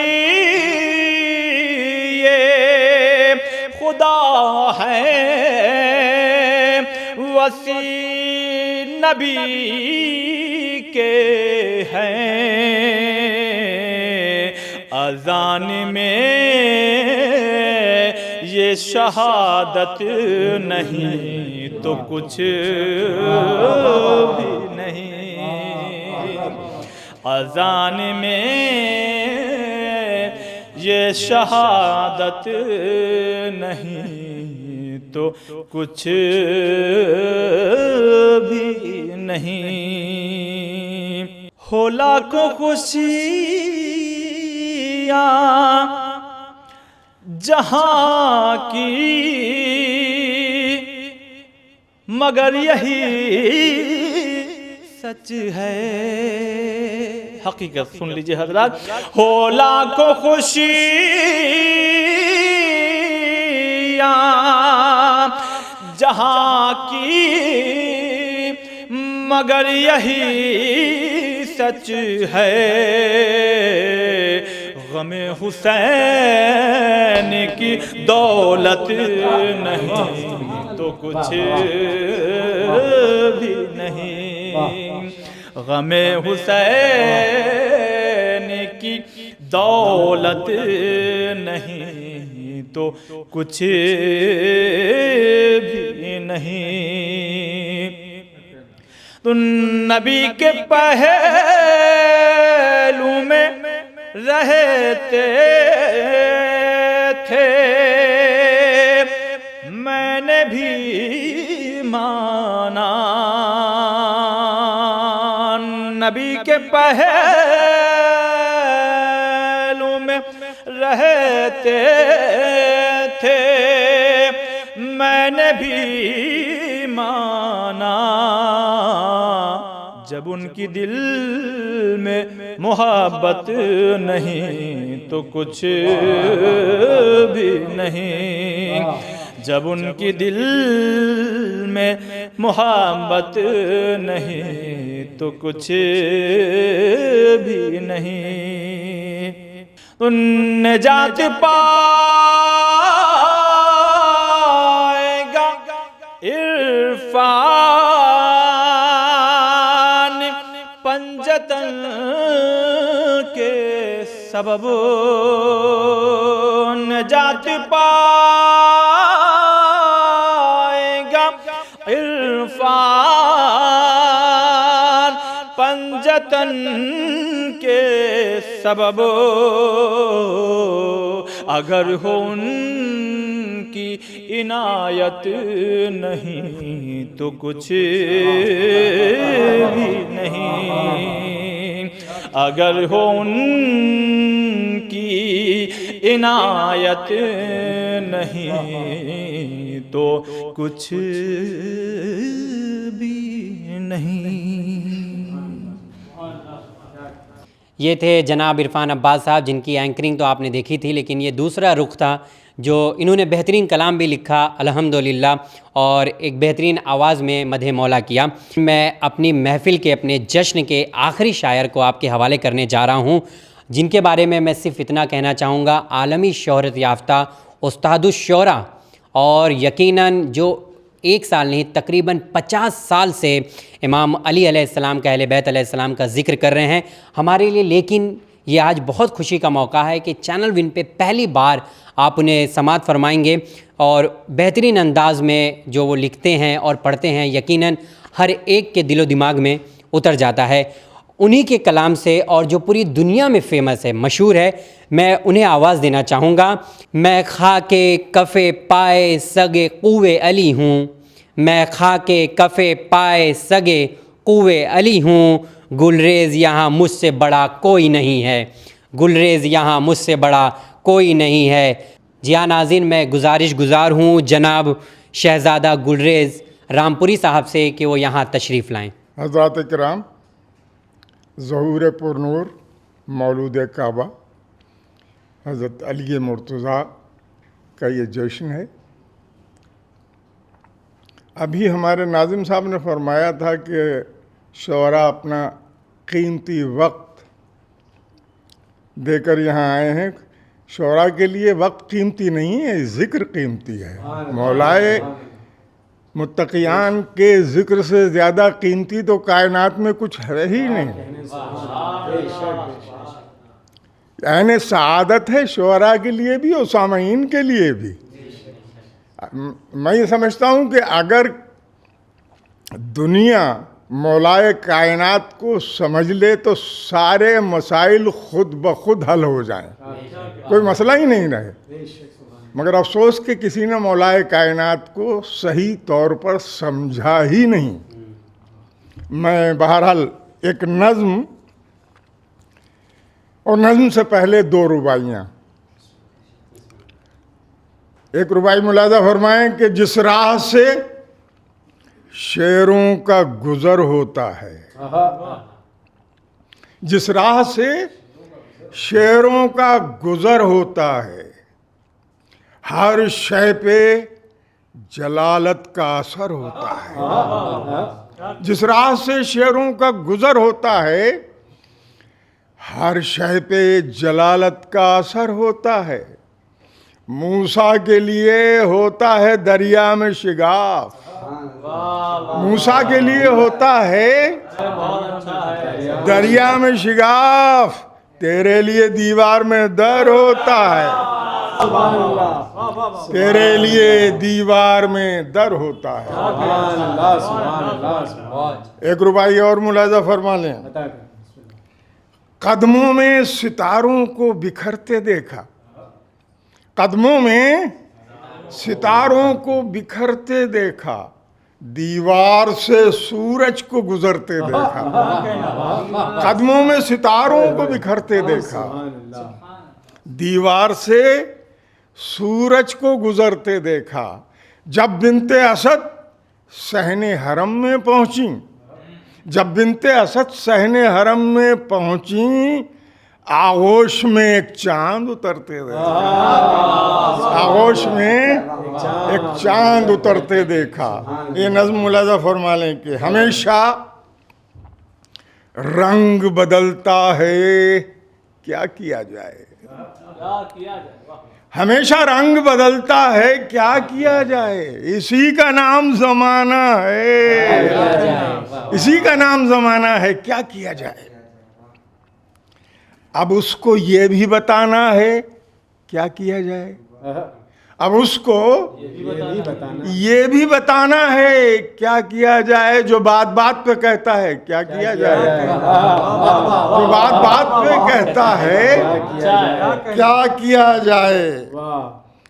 E: یہ خدا ہے، وسیع نبی کے ہیں، اذان میں یہ شہادت نہیں تو کچھ بھی نہیں، اذان میں یہ شہادت نہیں تو کچھ بھی نہیں۔ ہو لاکھوں خوشیاں جہاں کی، مگر یہی سچ ہے۔ حقیقت سن لیجئے حضرات، ہو لاکھوں خوشیاں جہاں کی، مگر یہی سچ ہے۔ غم حسین کی دولت نہیں تو کچھ بھی نہیں، غم حسین کی دولت نہیں تو کچھ بھی نہیں۔ تو نبی کے پہلو میں رہتے تھے، میں نے بھی مانا، نبی کے پہلو میں رہتے تھے، میں نے بھی مانا، جب ان کی دل میں محبت نہیں تو کچھ بھی نہیں، جب ان کی دل میں محبت نہیں تو کچھ بھی نہیں۔ تو نجات پائے گا عرفان پنجتن کے سبب، نجات پائے گا عرفان پنجتن کے سبب، اگر ہو ان کی عنایت نہیں تو کچھ بھی نہیں، اگر ہو ان کی عنایت نہیں تو کچھ بھی نہیں۔
B: یہ تھے جناب عرفان عباس صاحب، جن کی اینکرنگ تو آپ نے دیکھی تھی، لیکن یہ دوسرا رخ تھا جو انہوں نے بہترین کلام بھی لکھا الحمدللہ، اور ایک بہترین آواز میں مدح مولا کیا۔ میں اپنی محفل کے، اپنے جشن کے آخری شاعر کو آپ کے حوالے کرنے جا رہا ہوں، جن کے بارے میں صرف اتنا کہنا چاہوں گا، عالمی شہرت یافتہ استاد الشعراء، اور یقیناً جو ایک سال نہیں تقریباً 50 سال سے امام علی علیہ السلام کا، اہل بیت علیہ السلام کا ذکر کر رہے ہیں ہمارے لیے، لیکن یہ آج بہت خوشی کا موقع ہے کہ چینل ون پہ پہلی بار آپ انہیں سماعت فرمائیں گے، اور بہترین انداز میں جو وہ لکھتے ہیں اور پڑھتے ہیں یقیناً ہر ایک کے دل و دماغ میں اتر جاتا ہے۔ انہی کے کلام سے، اور جو پوری دنیا میں فیمس ہے، مشہور ہے، میں انہیں آواز دینا چاہوں گا۔ میں خاک کف پائے سگ قوے علی ہوں، میں خاک کف پائے سگ قوے علی ہوں، گلریز یہاں مجھ سے بڑا کوئی نہیں ہے، گلریز یہاں مجھ سے بڑا کوئی نہیں ہے۔ جی ہاں ناظرین، میں گزار ہوں جناب شہزادہ گلریز رامپوری صاحب سے کہ وہ یہاں تشریف لائیں۔
F: حضرات کرام، ظہور پر نور مولود کعبہ حضرت علی مرتضیٰ کا یہ جشن ہے۔ ابھی ہمارے ناظم صاحب نے فرمایا تھا کہ شعراء اپنا قیمتی وقت دے کر یہاں آئے ہیں۔ شعراء کے لیے وقت قیمتی نہیں ہے، ذکر قیمتی ہے۔ مولائے متقیان کے ذکر سے زیادہ قیمتی تو کائنات میں کچھ ہے ہی نہیں۔ عین سعادت ہے شعراء کے لیے بھی اور سامعین کے لیے بھی۔ میں یہ سمجھتا ہوں کہ اگر دنیا مولائے کائنات کو سمجھ لے تو سارے مسائل خود بخود حل ہو جائیں، کوئی مسئلہ ہی نہیں رہے۔ مگر افسوس کہ کسی نے مولائے کائنات کو صحیح طور پر سمجھا ہی نہیں۔ میں بہرحال ایک نظم اور نظم سے پہلے دو رباعیاں، ایک رباعی ملاحظہ فرمائیں کہ جس راہ سے شیروں کا گزر ہوتا ہے، جس راہ سے شیروں کا گزر ہوتا ہے، ہر شے پہ جلالت کا اثر ہوتا ہے۔ جس راہ سے شیروں کا گزر ہوتا ہے، ہر شے پہ جلالت کا اثر ہوتا ہے۔ موسیٰ کے لیے ہوتا ہے دریا میں شگاف، موسیٰ کے لیے ہوتا ہے دریا میں شگاف، تیرے لیے دیوار میں در ہوتا ہے، تیرے لیے دیوار میں در ہوتا ہے۔ ایک رباعی اور ملاحظہ فرما لیں، قدموں میں ستاروں کو بکھرتے دیکھا، قدموں میں ستاروں کو بکھرتے دیکھا، دیوار سے سورج کو گزرتے دیکھا۔ قدموں میں ستاروں کو بکھرتے دیکھا، دیوار سے سورج کو گزرتے دیکھا۔ جب بنت اسد صحن حرم میں پہنچیں، جب بنت اسد صحن حرم میں پہنچیں، آغوش میں ایک چاند اترتے دیکھا، آغوش میں ایک چاند اترتے دیکھا۔ یہ نظم ملاحظہ فرما لیں کہ ہمیشہ رنگ بدلتا ہے، کیا کیا جائے، ہمیشہ رنگ بدلتا ہے، کیا کیا جائے، اسی کا نام زمانہ ہے، اسی کا نام زمانہ ہے، کیا کیا جائے۔ اب اس کو یہ بھی بتانا ہے، کیا کیا جائے، اب اس کو یہ بھی بتانا ہے، کیا کیا جائے۔ جو بات بات پہ کہتا ہے، کیا کیا جائے، جو بات بات پہ کہتا ہے، کیا کیا جائے،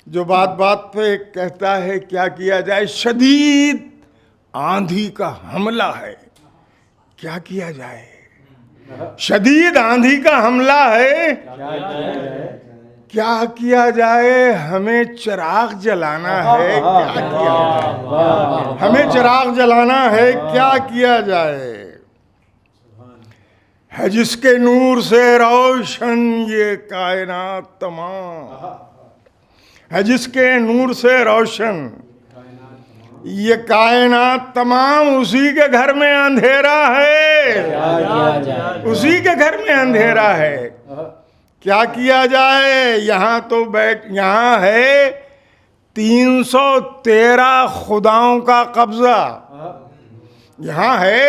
F: جو بات بات پہ کہتا ہے، کیا کیا جائے۔ شدید آندھی کا حملہ ہے، کیا کیا جائے، شدید آندھی کا حملہ ہے، کیا کیا جائے۔ ہمیں چراغ جلانا ہے، کیا کیا جائے، ہمیں چراغ جلانا ہے، کیا کیا جائے۔ ہے جس کے نور سے روشن یہ کائنات تمام، ہے جس کے نور سے روشن یہ کائنات تمام، اسی کے گھر میں اندھیرا ہے، اسی کے گھر میں اندھیرا ہے، کیا کیا جائے۔ یہاں تو یہاں ہے 313 خداؤں کا قبضہ، یہاں ہے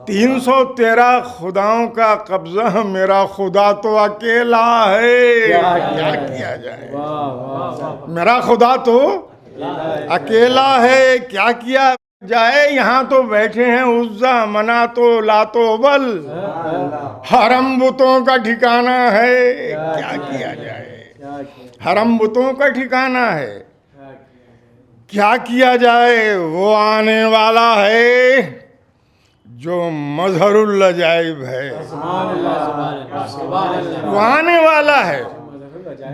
F: 313 خداؤں کا قبضہ، میرا خدا تو اکیلا ہے، کیا کیا جائے، میرا خدا تو اکیلا ہے، کیا کیا جائے۔ یہاں تو بیٹھے ہیں عزا، منات و لات و بل، حرم بتوں کا ٹھکانہ ہے، کیا کیا جائے، حرم بتوں کا ٹھکانہ ہے، کیا کیا جائے۔ وہ آنے والا ہے جو مظہر العجائب ہے، وہ آنے والا ہے۔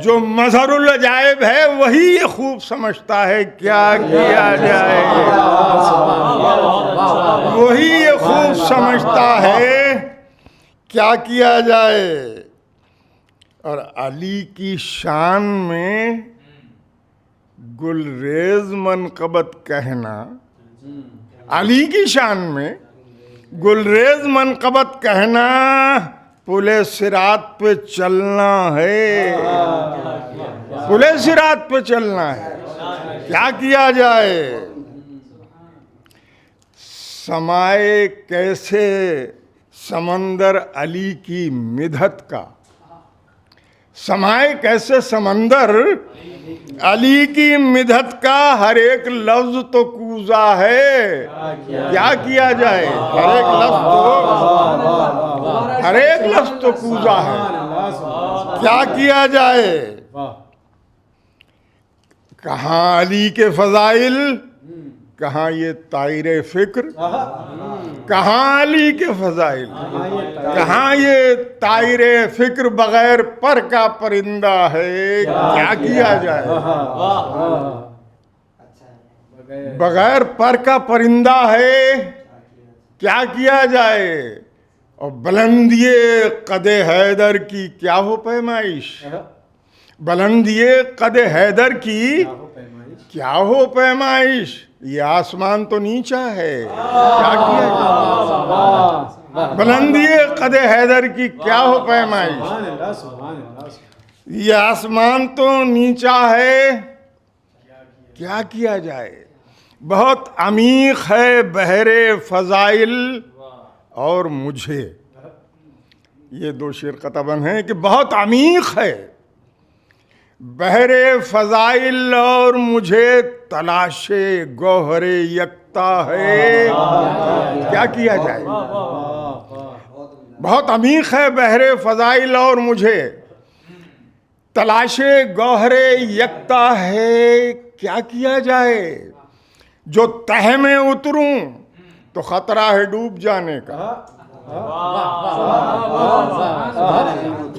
F: جو مظہر العجائب ہے وہی یہ خوب سمجھتا ہے کیا کیا جائے، وہی یہ خوب سمجھتا ہے کیا کیا جائے۔ اور علی کی شان میں گلریز منقبت کہنا، علی کی شان میں گلریز منقبت کہنا پلے صراط پہ چلنا ہے، پلے صراط پہ چلنا ہے۔ کیا کیا جائے؟ سمائے کیسے سمندر علی کی مدحت کا، سمائے کیسے سمندر علی کی مدحت کا، ہر ایک لفظ تو کوزا ہے۔ کیا کیا جائے؟ ہر ایک لفظ تو کوزا ہے۔ کیا کیا جائے؟ کہاں علی کے فضائل، کہاں یہ طائر فکر، کہاں علی کے فضائل، کہاں یہ طائر فکر بغیر پر کا پرندہ ہے۔ کیا کیا جائے؟ بغیر پر کا پرندہ ہے۔ کیا کیا جائے؟ اور بلندی قد حیدر کی کیا ہو پیمائش، بلندی قد حیدر کی کیا ہو پیمائش۔ یہ آسمان تو نیچا ہے، کیا کیا جائے؟ بلندی قد حیدر کی کیا ہو پیمائش، یہ آسمان تو نیچا ہے، کیا کیا جائے؟ بہت عمیق ہے بحر فضائل اور مجھے، یہ دو شعر قطباً ہیں کہ بہت عمیق ہے بحر فضائل اور مجھے تلاش گوہر یکتا ہے۔ کیا کیا جائے؟ بہت عمیق ہے بحر فضائل اور مجھے تلاش گوہر یکتا ہے۔ کیا کیا جائے؟ جو تہ میں اتروں تو خطرہ ہے ڈوب جانے کا،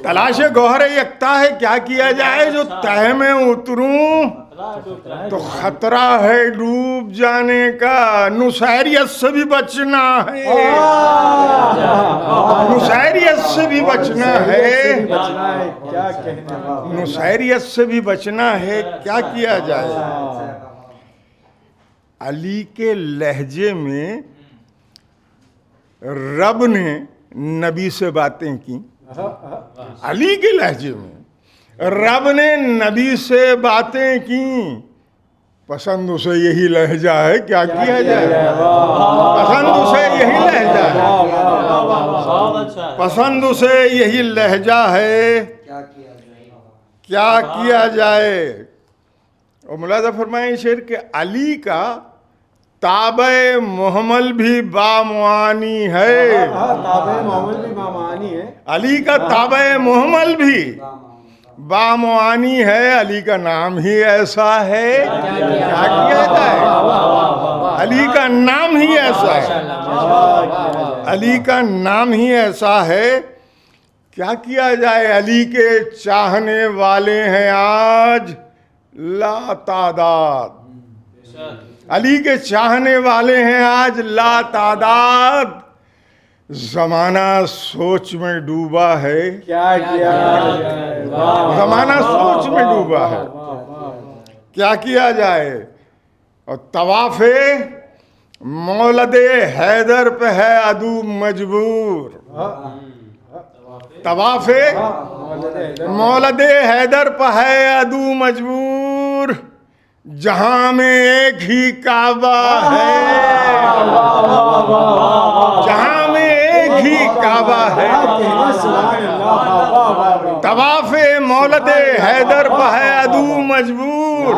F: تلاش گوہر یکتا ہے۔ کیا کیا جائے؟ جو تہ میں اتروں تو خطرہ ہے ڈوب جانے کا، نسیریت سے بھی بچنا ہے، نسیریت سے بھی بچنا ہے، نسیریت سے بھی بچنا ہے۔ کیا کیا جائے؟ علی کے لہجے میں رب نے نبی سے باتیں کی، علی کے لہجے میں رب نے نبی سے باتیں کی، پسند اسے یہی لہجہ ہے۔ کیا کیا جائے؟ پسند اسے یہی لہجہ ہے، پسند اسے یہی لہجہ ہے۔ کیا کیا جائے؟ اور ملاحظہ فرمائیں شعر کہ علی کا تابع محمل بھی بامعانی ہے، علی کا تابع محمل بھی بامعانی ہے، علی کا نام ہی ایسا ہے۔ کیا کیا جائے؟ علی کا نام ہی ایسا ہے، علی کا نام ہی ایسا ہے۔ کیا کیا جائے؟ علی کے چاہنے والے ہیں آج لا تعداد، علی کے چاہنے والے ہیں آج لا تعداد، زمانہ سوچ میں ڈوبا ہے۔ کیا کیا جائے؟ زمانہ سوچ میں ڈوبا ہے۔ کیا کیا جائے؟ اور طواف مولد حیدر پہ ہے عدو مجبور، طواف مولد حیدر پہ ہے عدو مجبور، جہاں میں ایک ہی کعبہ ہے، جہاں میں ایک ہی کعبہ ہے، طواف مولد حیدر پہ ہے عدو مجبور،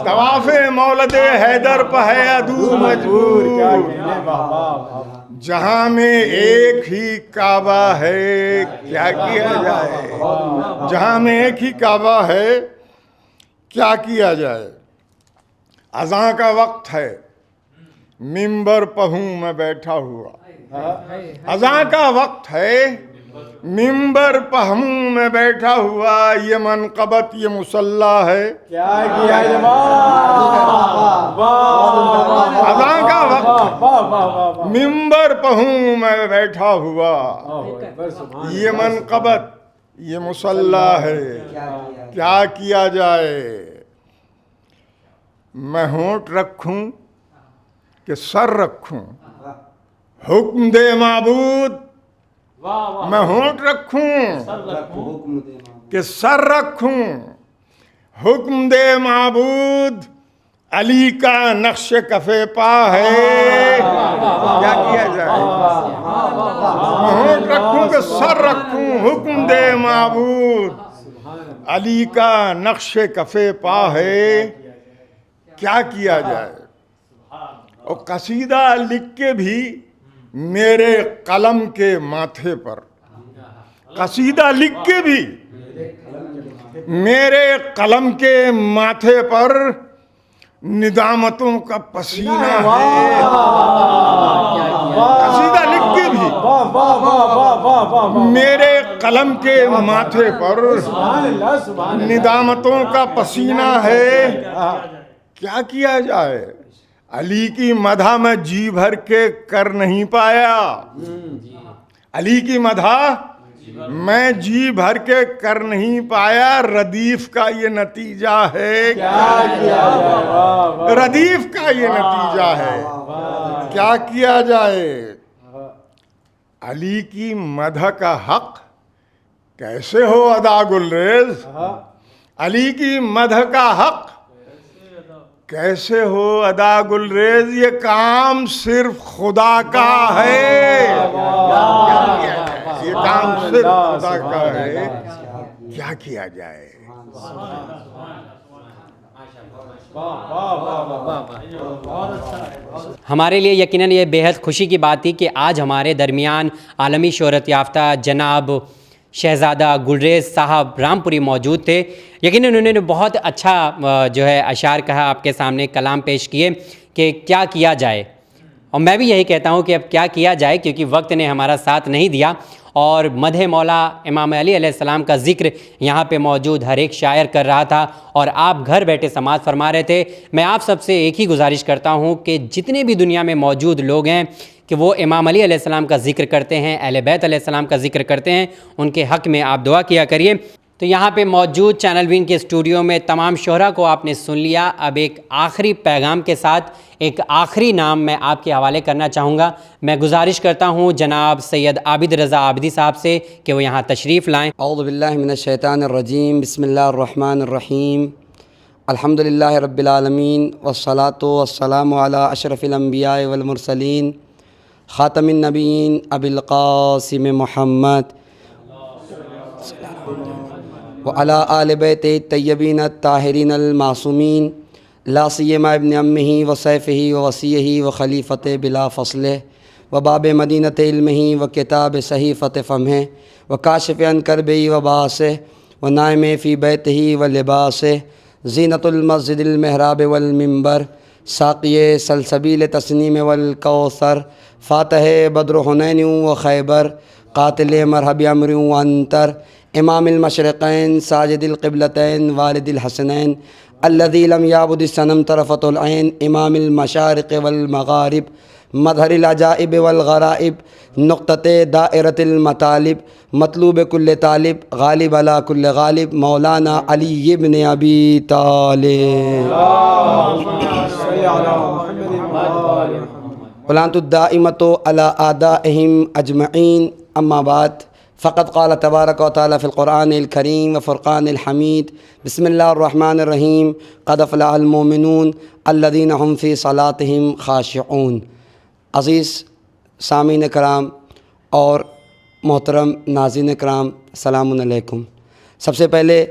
F: طواف مولد حیدر پہ ہے عدو مجبور، جہاں میں ایک ہی کعبہ ہے۔ کیا کیا جائے؟ جہاں میں ایک ہی کعبہ ہے، کیا کیا جائے؟ اذان کا وقت ہے، منبر پر ہوں میں بیٹھا ہوا. اذان کا وقت ہے، منبر پر ہوں میں بیٹھا ہوا، یہ منقبت یہ مصلی ہے.
A: کیا کیا
F: اذان کا وقت، منبر پر ہوں میں بیٹھا ہوا، یہ منقبت یہ مصلی ہے. کیا کیا جائے؟ میں ہونٹ رکھوں کہ سر رکھوں؟ حکم دے معبود. میں ہونٹ رکھوں کہ سر رکھوں؟ حکم دے معبود. علی کا نقش کف پا ہے. کیا کیا جائے؟ میں ہونٹ رکھوں کہ سر رکھوں؟ حکم دے معبود. علی کا نقش کف پا ہے. کیا کیا جائے؟ اور قصیدہ لکھ کے بھی میرے قلم کے ماتھے پر، قصیدہ لکھ کے بھی میرے قلم کے ماتھے پر ندامتوں کا پسینہ ہے. قصیدہ لکھ کے بھی میرے قلم کے ماتھے پر ندامتوں کا پسینہ ہے. کیا کیا جائے؟ علی کی مدح میں جی بھر کے کر نہیں پایا. علی کی مدح میں جی بھر کے کر نہیں پایا. ردیف کا یہ نتیجہ ہے. ردیف کا یہ نتیجہ ہے. کیا کیا جائے؟ علی کی مدح کا حق کیسے ہو ادا گلریز؟ علی کی مدح کا حق کیسے ہو ادا گلریز؟ یہ کام صرف خدا کا ہے. یہ کام صرف خدا کا ہے. کیا کیا جائے؟
B: ہمارے لیے یقیناً یہ بیحد خوشی کی بات تھی کہ آج ہمارے درمیان عالمی شہرت یافتہ جناب شہزادہ گلریز صاحب رامپوری موجود تھے. یقیناً انہوں نے بہت اچھا جو ہے اشعار کہا، آپ کے سامنے کلام پیش کیے کہ کیا کیا جائے. اور میں بھی یہی کہتا ہوں کہ اب کیا کیا جائے، کیونکہ وقت نے ہمارا ساتھ نہیں دیا. اور مدح مولا امام علی علیہ السلام کا ذکر یہاں پہ موجود ہر ایک شاعر کر رہا تھا اور آپ گھر بیٹھے سماعت فرما رہے تھے. میں آپ سب سے ایک ہی گزارش کرتا ہوں کہ جتنے بھی دنیا میں موجود لوگ ہیں کہ وہ امام علی علیہ السلام کا ذکر کرتے ہیں، اہل بیت علیہ السلام کا ذکر کرتے ہیں، ان کے حق میں آپ دعا کیا کریے. تو یہاں پہ موجود چینل وین کے اسٹوڈیو میں تمام شہرا کو آپ نے سن لیا. اب ایک آخری پیغام کے ساتھ ایک آخری نام میں آپ کے حوالے کرنا چاہوں گا. میں گزارش کرتا ہوں جناب سید عابد رضا عابدی صاحب سے کہ وہ یہاں تشریف لائیں.
G: اعوذ باللہ من الشیطان الرجیم. بسم اللہ الرحمن الرحیم. الحمدللہ رب العالمین والصلاة والسلام علی اشرف الانبیاء والمرسلین خاتم النبیین ابی القاسم محمد وعلی آل بیت الطیبین الطاہرین المعصومین لا سیما ابن امہ وسیفہ ووصیہ وخلیفۃ بلا فصلہ وباب مدینۃ علمہ وکتاب صحیفۃ فمہ وکاشف عن کربہ وباسہ ونائم فی بیتہ ولباسہ زینۃ المسجد المحراب والمنبر ساقی سلسبیل تسنیم والکوثر فاتح بدر حنین و خیبر قاتل مرحب امر و انتر امام المشرقین ساجد القبلتین والد الحسنین الذی لم یعبد الصنم طرفۃ العین امام المشارق والمغارب مظہر العجائب والغرائب نقطۃ دائرۃ المطالب مطلوب کل طالب غالب علی کل غالب مولانا علی ابن ابی طالب ولعنت الدائمۃ علی اعدائہم اجمعین. اما بعد فقد قال تبارک و تعالی فی القرآن الکریم وفرقان الحمید. بسم اللہ الرحمن الرحیم. قد افلح المؤمنون الذین هم فی صلاتہم خاشعون. عزیز سامعین کرام اور محترم ناظرین کرام، السلام علیکم. سب سے پہلے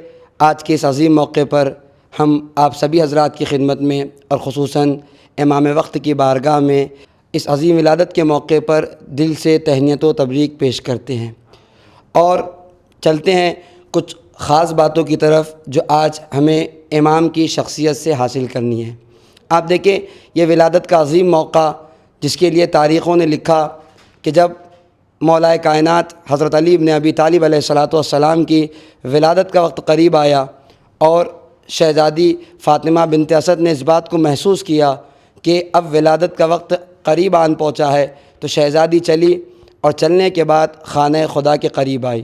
G: آج کے اس عظیم موقع پر ہم آپ سبھی حضرات کی خدمت میں اور خصوصاً امام وقت کی بارگاہ میں اس عظیم ولادت کے موقع پر دل سے تہنیت و تبریک پیش کرتے ہیں اور چلتے ہیں کچھ خاص باتوں کی طرف جو آج ہمیں امام کی شخصیت سے حاصل کرنی ہے. آپ دیکھیں یہ ولادت کا عظیم موقع جس کے لیے تاریخوں نے لکھا کہ جب مولا کائنات حضرت علی ابن ابی طالب علیہ الصلاۃ والسلام کی ولادت کا وقت قریب آیا اور شہزادی فاطمہ بنت اسد نے اس بات کو محسوس کیا کہ اب ولادت کا وقت قریب آن پہنچا ہے، تو شہزادی چلی اور چلنے کے بعد خانہ خدا کے قریب آئی،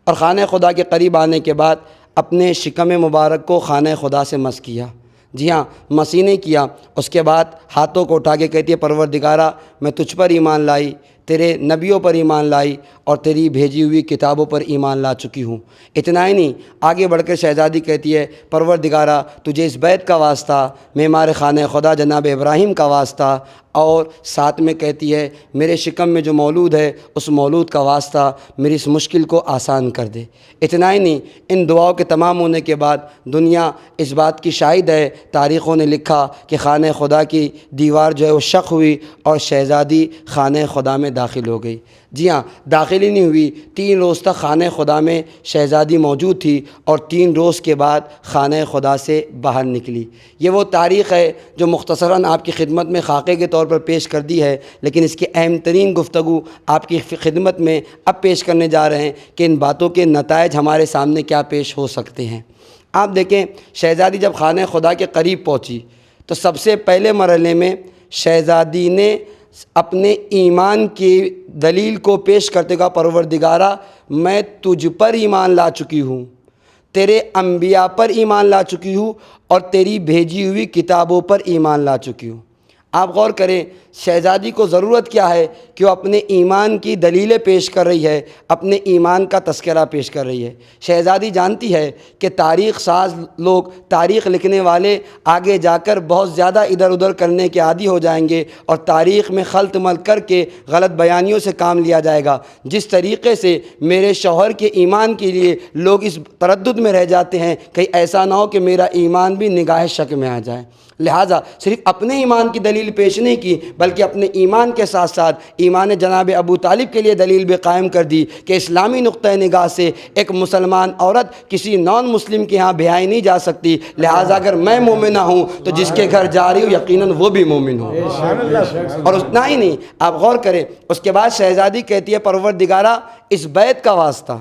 G: اور خانہ خدا کے قریب آنے کے بعد اپنے شکم مبارک کو خانہ خدا سے مس کیا، جی ہاں مسیح نے کیا۔ اس کے بعد ہاتھوں کو اٹھا کے کہتی ہے پروردگارہ میں تجھ پر ایمان لائی، تیرے نبیوں پر ایمان لائی اور تیری بھیجی ہوئی کتابوں پر ایمان لا چکی ہوں۔ اتنا ہی نہیں، آگے بڑھ کر شہزادی کہتی ہے پروردگارہ تجھے اس بیت کا واسطہ، معمار خانہ خدا جناب ابراہیم کا واسطہ، اور ساتھ میں کہتی ہے میرے شکم میں جو مولود ہے اس مولود کا واسطہ میری اس مشکل کو آسان کر دے۔ اتنا ہی نہیں، ان دعاؤں کے تمام ہونے کے بعد دنیا اس بات کی شاہد ہے، تاریخوں نے لکھا کہ خانہ خدا کی دیوار جو ہے وہ شق ہوئی اور شہزادی خانہ خدا میں داخل ہو گئی۔ جی ہاں، داخل ہی نہیں ہوئی، 3 روز تک خانہ خدا میں شہزادی موجود تھی اور 3 روز کے بعد خانہ خدا سے باہر نکلی۔ یہ وہ تاریخ ہے جو مختصراً آپ کی خدمت میں خاکے کے طور پر پیش کر دی ہے، لیکن اس کی اہم ترین گفتگو آپ کی خدمت میں اب پیش کرنے جا رہے ہیں کہ ان باتوں کے نتائج ہمارے سامنے کیا پیش ہو سکتے ہیں۔ آپ دیکھیں شہزادی جب خانہ خدا کے قریب پہنچی تو سب سے پہلے مرحلے میں شہزادی نے اپنے ایمان کی دلیل کو پیش کرتے گا پروردگارہ میں تجھ پر ایمان لا چکی ہوں، تیرے انبیاء پر ایمان لا چکی ہوں اور تیری بھیجی ہوئی کتابوں پر ایمان لا چکی ہوں۔ آپ غور کریں شہزادی کو ضرورت کیا ہے کہ وہ اپنے ایمان کی دلیلیں پیش کر رہی ہے، اپنے ایمان کا تذکرہ پیش کر رہی ہے۔ شہزادی جانتی ہے کہ تاریخ ساز لوگ، تاریخ لکھنے والے آگے جا کر بہت زیادہ ادھر ادھر کرنے کے عادی ہو جائیں گے اور تاریخ میں خلط مل کر کے غلط بیانیوں سے کام لیا جائے گا۔ جس طریقے سے میرے شوہر کے ایمان کے لیے لوگ اس تردد میں رہ جاتے ہیں کہیں ایسا نہ ہو کہ میرا ایمان بھی نگاہ شک میں آ جائے، لہٰذا صرف اپنے ایمان کی دلیل پیش نہیں کی بلکہ اپنے ایمان کے ساتھ ساتھ ایمان جناب ابو طالب کے لیے دلیل بھی قائم کر دی کہ اسلامی نقطہ نگاہ سے ایک مسلمان عورت کسی نان مسلم کے ہاں بیائی نہیں جا سکتی، لہٰذا اگر میں مومنہ ہوں تو جس کے گھر جا رہی ہوں یقیناً وہ بھی مومن ہو۔ اور اتنا ہی نہیں، آپ غور کریں اس کے بعد شہزادی کہتی ہے پروردگارہ اس بیت کا واسطہ،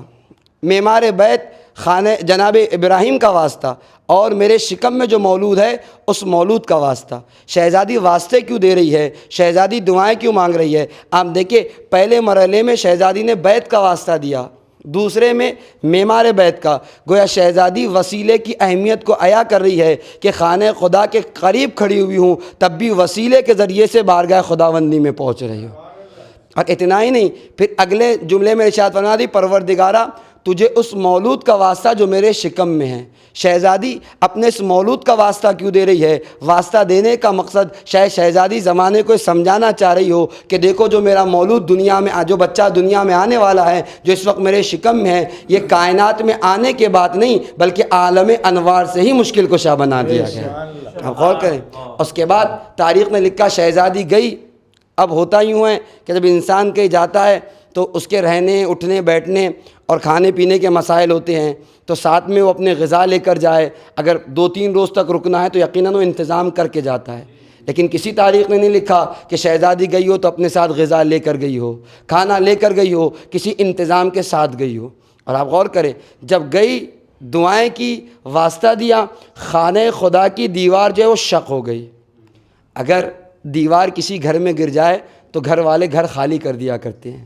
G: معمار بیت خانہ جناب ابراہیم کا واسطہ اور میرے شکم میں جو مولود ہے اس مولود کا واسطہ۔ شہزادی واسطے کیوں دے رہی ہے، شہزادی دعائیں کیوں مانگ رہی ہے؟ آپ دیکھیں پہلے مرحلے میں شہزادی نے بیت کا واسطہ دیا، دوسرے میں معمار بیت کا، گویا شہزادی وسیلے کی اہمیت کو عیا کر رہی ہے کہ خانہ خدا کے قریب کھڑی ہوئی ہوں تب بھی وسیلے کے ذریعے سے بارگاہ خداوندی میں پہنچ رہی ہوں۔ اور اتنا ہی نہیں، پھر اگلے جملے میں ارشاد فرما دی پروردگارہ تجھے اس مولود کا واسطہ جو میرے شکم میں ہے۔ شہزادی اپنے اس مولود کا واسطہ کیوں دے رہی ہے؟ واسطہ دینے کا مقصد شاید شہزادی زمانے کو سمجھانا چاہ رہی ہو کہ دیکھو جو میرا مولود دنیا میں، جو بچہ دنیا میں آنے والا ہے، جو اس وقت میرے شکم میں ہے، یہ کائنات میں آنے کے بعد نہیں بلکہ عالم انوار سے ہی مشکل کشا بنا دیا گیا۔ اب غور کریں اس کے بعد تاریخ نے لکھا شہزادی گئی۔ اب ہوتا یوں ہے کہ جب انسان کہیں جاتا ہے تو اس کے رہنے اٹھنے بیٹھنے اور کھانے پینے کے مسائل ہوتے ہیں، تو ساتھ میں وہ اپنے غذا لے کر جائے، اگر 2-3 روز تک رکنا ہے تو یقیناً وہ انتظام کر کے جاتا ہے۔ لیکن کسی تاریخ نے نہیں لکھا کہ شہزادی گئی ہو تو اپنے ساتھ غذا لے کر گئی ہو، کھانا لے کر گئی ہو، کسی انتظام کے ساتھ گئی ہو۔ اور آپ غور کریں جب گئی دعائیں کی، واسطہ دیا، خانہ خدا کی دیوار جو ہے وہ شق ہو گئی۔ اگر دیوار کسی گھر میں گر جائے تو گھر والے گھر خالی کر دیا کرتے ہیں،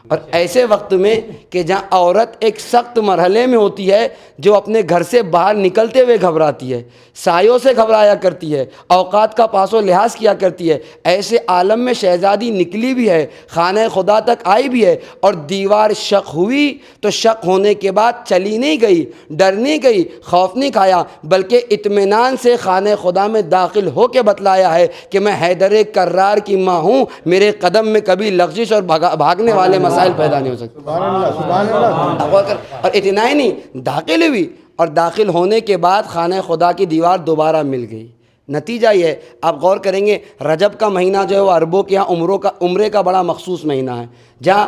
G: اور ایسے وقت میں کہ جہاں عورت ایک سخت مرحلے میں ہوتی ہے جو اپنے گھر سے باہر نکلتے ہوئے گھبراتی ہے، سایوں سے گھبرایا کرتی ہے، اوقات کا پاس و لحاظ کیا کرتی ہے، ایسے عالم میں شہزادی نکلی بھی ہے، خانہ خدا تک آئی بھی ہے، اور دیوار شق ہوئی تو شق ہونے کے بعد چلی نہیں گئی، ڈر نہیں گئی، خوف نہیں کھایا، بلکہ اطمینان سے خانہ خدا میں داخل ہو کے بتلایا ہے کہ میں حیدر کرار کی ماں ہوں، میرے قدم میں کبھی لغزش اور بھاگنے والے مسائل پیدا نہیں ہو سکتے۔ اور اتنا ہی نہیں، داخل ہوئی اور داخل ہونے کے بعد خانہ خدا کی دیوار دوبارہ مل گئی۔ نتیجہ یہ ہے، آپ غور کریں گے رجب کا مہینہ جو ہے وہ عربوں کے یہاں عمرے کا بڑا مخصوص مہینہ ہے، جہاں